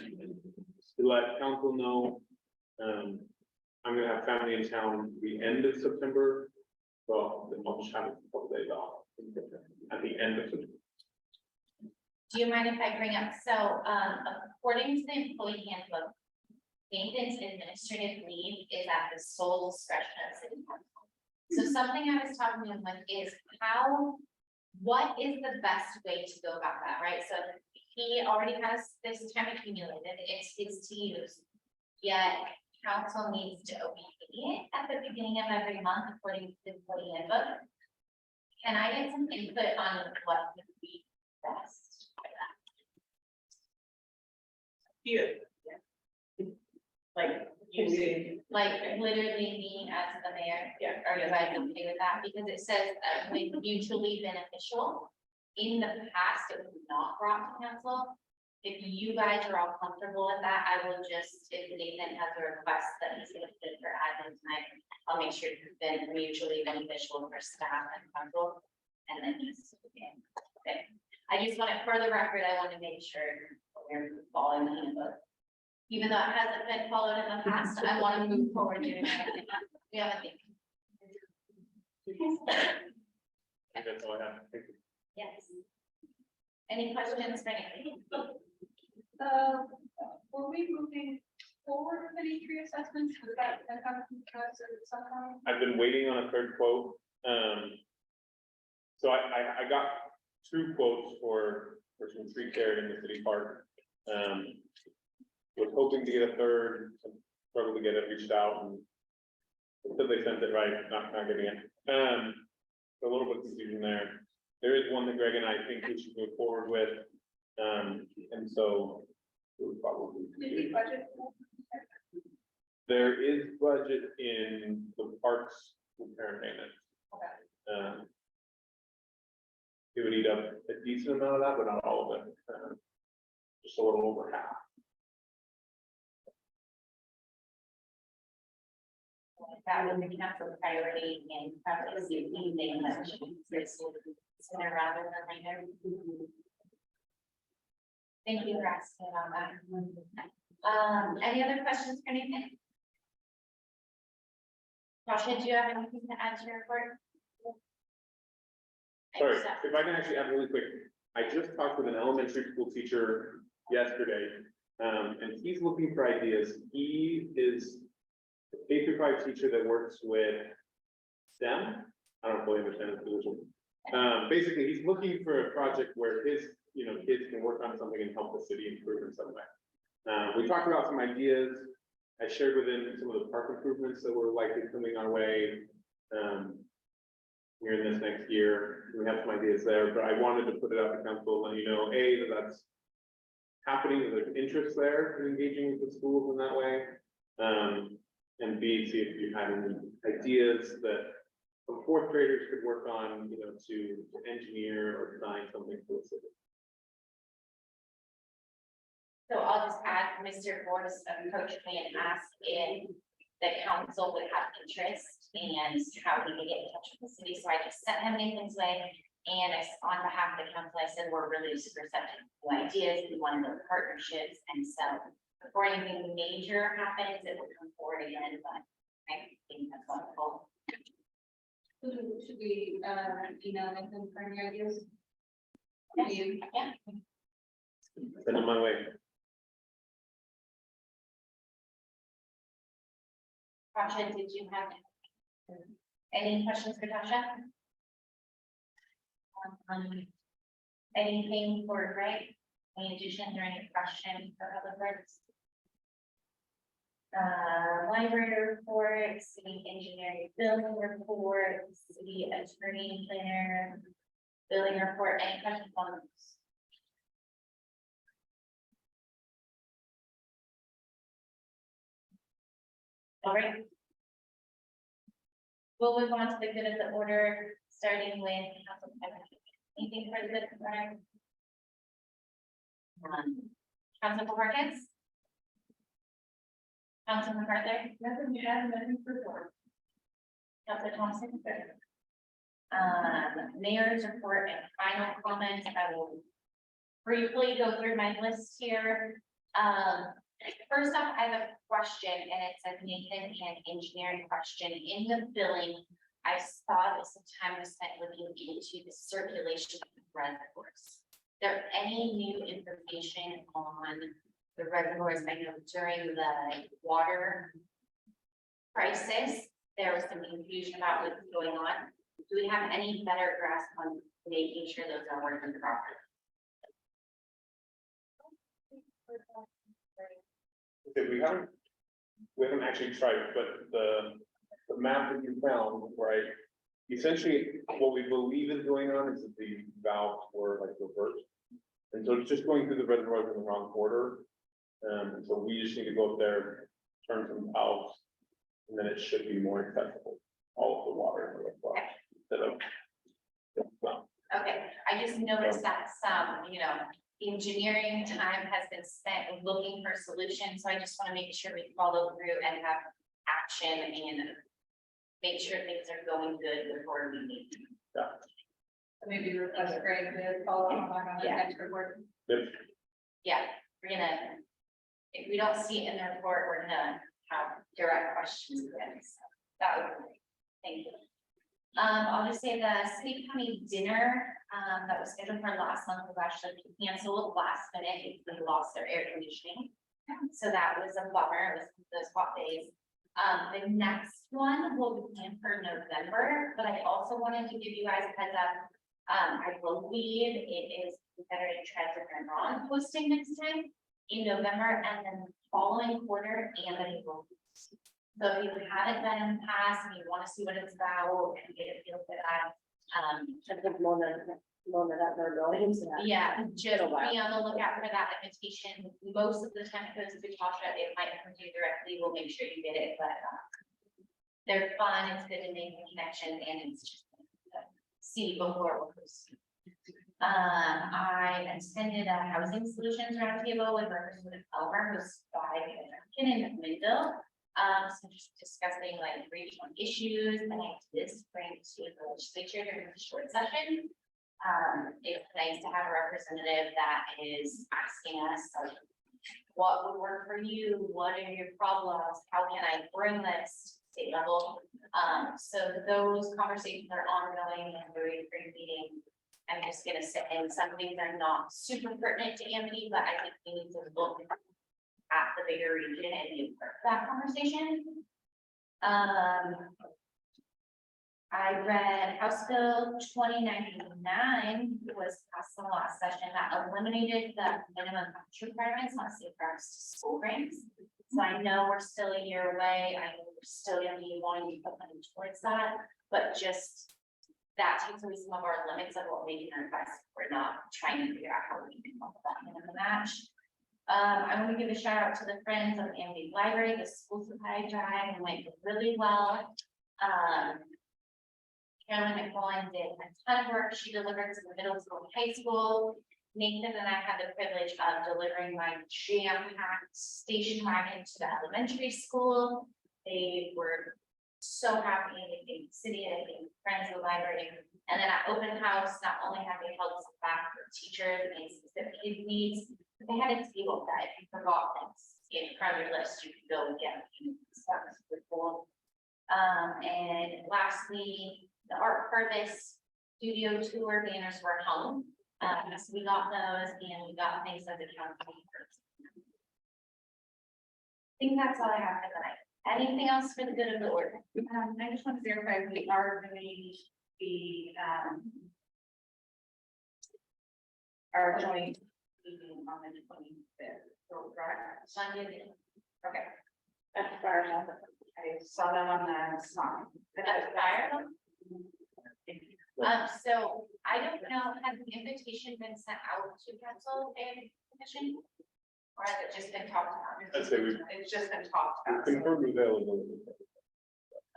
to let council know, I'm gonna have family in town the end of September. Well, then I'll just have a couple days off at the end of September. Do you mind if I bring up, so, according to the employee handbook, maintenance administrative leave is at the sole discretion of city council. So something I was talking to him with is what is the best way to go about that, right? So he already has this time accumulated, it's his to use. Yet council needs to obey it at the beginning of every month according to the employee handbook. Can I get some input on what would be best for that? Like, using. Like literally me as the mayor, are you guys okay with that? Because it says when mutually beneficial. In the past, it was not brought to council. If you guys are all comfortable with that, I will just, if Nathan has a request that he's gonna put for admin tonight, I'll make sure it's been mutually beneficial for staff and council. And then just, okay. I just want it for the record, I want to make sure we're following the handbook. Even though it hasn't been followed in the past, I want to move forward doing that. We have a thing. I think that's all I have. Thank you. Yes. Any questions for anything? Were we moving forward with any tree assessments? Was that come to us at some time? I've been waiting on a third quote. So I got 2 quotes for some tree care in the city park. Was hoping to get a third, struggled to get it, reached out and until they sent it right, not getting it. A little bit of confusion there. There is one that Greg and I think we should move forward with. And so it would probably. Did we budget? There is budget in the parks repair and maintenance. Okay. It would eat up a decent amount of that, but not all of it. Just a little over half. That was the council priority and probably the evening that sooner rather than later. Thank you for asking about that. Any other questions for anything? Tasha, do you have anything to add to your report? Sorry, if I can actually add really quick, I just talked with an elementary school teacher yesterday, and he's looking for ideas. He is a K-5 teacher that works with STEM. I don't fully understand his position. Basically, he's looking for a project where his, kids can work on something and help the city improve in some way. We talked about some ideas. I shared with him some of the park improvements that were likely coming our way. Here in this next year, we have some ideas there, but I wanted to put it out to council, let you know, A, that that's happening, that there's interest there in engaging with the schools in that way. And B, see if you had any ideas that the 4th graders could work on, to engineer or design something for the city. So I'll just add, Mr. Morris approached me and asked if the council would have interest and how we could get in touch with the city. So I just sent him Nathan's way. And on behalf of the council, I said, we're really super receptive to ideas. We want to build partnerships. And so before anything major happens, it will come forward again, but I think that's wonderful. Should we, email Nathan for any ideas? Yeah. Send them my way. Tasha, did you have any questions for Tasha? Anything for Greg? Any additions or any questions for other words? Library report, city engineering building report, city attorney planner, building report, any questions on those? All right. We'll move on to the good of the order, starting with council. Anything for the good of the order? Council Bojorquez? Council McArthur? Nothing to add, nothing to report. Council Thompson? Mayor's report and final comments. I will briefly go through my list here. First off, I have a question, and it's a Nathan and engineering question. In the billing, I saw that some time was spent looking into the circulation of reservoirs. Is there any new information on the reservoirs? I know during the water crisis, there was some confusion about what's going on. Do we have any better grasp on making sure those are working properly? Okay, we haven't actually tried it, but the map that you found, right? Essentially, what we believe is going on is that the valves were like reversed. And so it's just going through the reservoirs in the wrong order. And so we just need to go up there, turn some valves, and then it should be more accessible, all of the water in the reservoir. Instead of. Okay, I just noticed that some, engineering time has been spent looking for solutions, so I just want to make sure we follow through and have action and make sure things are going good before we meet. Maybe request Greg to follow up on the Yeah. next report. Yeah, we're gonna if we don't see it in the report, we're gonna have direct questions again. So that would be great. Thank you. I'll just say the city county dinner, that was scheduled for last month was actually canceled last minute. They lost their air conditioning. So that was a bummer. It was those hot days. The next one will be planned for November, but I also wanted to give you guys a heads up. I believe it is Confederate Treasure and Ron hosting next time in November, and then following quarter and then April. So if you haven't been in the past and you want to see what it's about and get a feel for that, yeah, just be on the lookout for that invitation. Most of the time it goes to Tasha, it might come to you directly, we'll make sure you get it, but they're fun, it's good to make a connection, and it's just see before it goes. I attended a housing solutions roundtable with Representative Elmer, who's by in Midville. So just discussing like regional issues and ideas to bring to the legislature during the short session. It's nice to have a representative that is asking us like, what would work for you? What are your problems? How can I bring this to state level? So those conversations are ongoing and very great meeting. I'm just gonna sit in. Some things are not super pertinent to Amity, but I think we need to look at the bigger region and be part of that conversation. I read House Bill 2099 was passed in the last session that eliminated the minimum function requirements on safe routes to school grants. So I know we're still a year away. I know we're still gonna be wanting to put money towards that, but just that takes away some of our limits of what we can invest. We're not trying to figure out how we can come up with that minimum match. I want to give a shout out to the friends of Amity Library. The school supply drive went really well. Carolyn McMullen did a ton of work. She delivered to the middle school and high school. Nathan and I had the privilege of delivering my jam-packed station wagon to the elementary school. They were so happy. They thanked the city, they thanked friends of the library. And then at open house, not only have they held some back for teachers and specific kids needs, but they had a table that if you forgot things in front of your list, you could go and get them. So that was super cool. And lastly, the Art Harvest studio tour banners were hung. So we got those and we got things as a council. I think that's all I have for tonight. Anything else for the good of the order? I just want to verify, we are going to be, our joint meeting on the 25th, correct? Sunday. Okay. At the firehouse. I saw that on the sign. That's fire. So I don't know, has the invitation been sent out to council and commission? Or has it just been talked about? I'd say we've It's just been talked about. confirmed availability.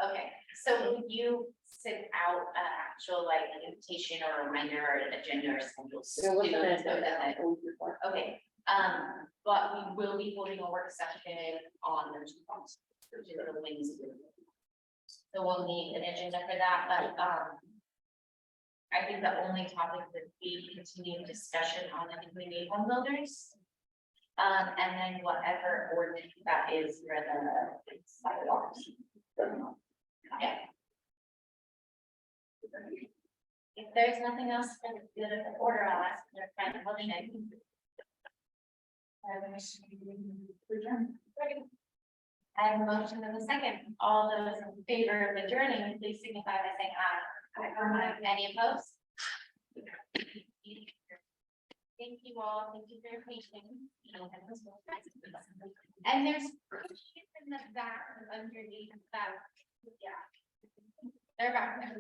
Okay, so would you send out an actual like invitation or reminder or an agenda or something? Okay, but we will be holding a work session on the things. So we'll need an agenda for that, but I think the only topic would be continued discussion on the community home builders. And then whatever ordinance that is for the sidewalks. Yeah. If there's nothing else for the good of the order, I'll ask for a friend holding it. I have a motion in a second. All those in favor of adjourning, please signify by saying aye. Any opposed? Thank you all. Thank you for your patience. And there's cushions in the back underneath that. Yeah. They're back there.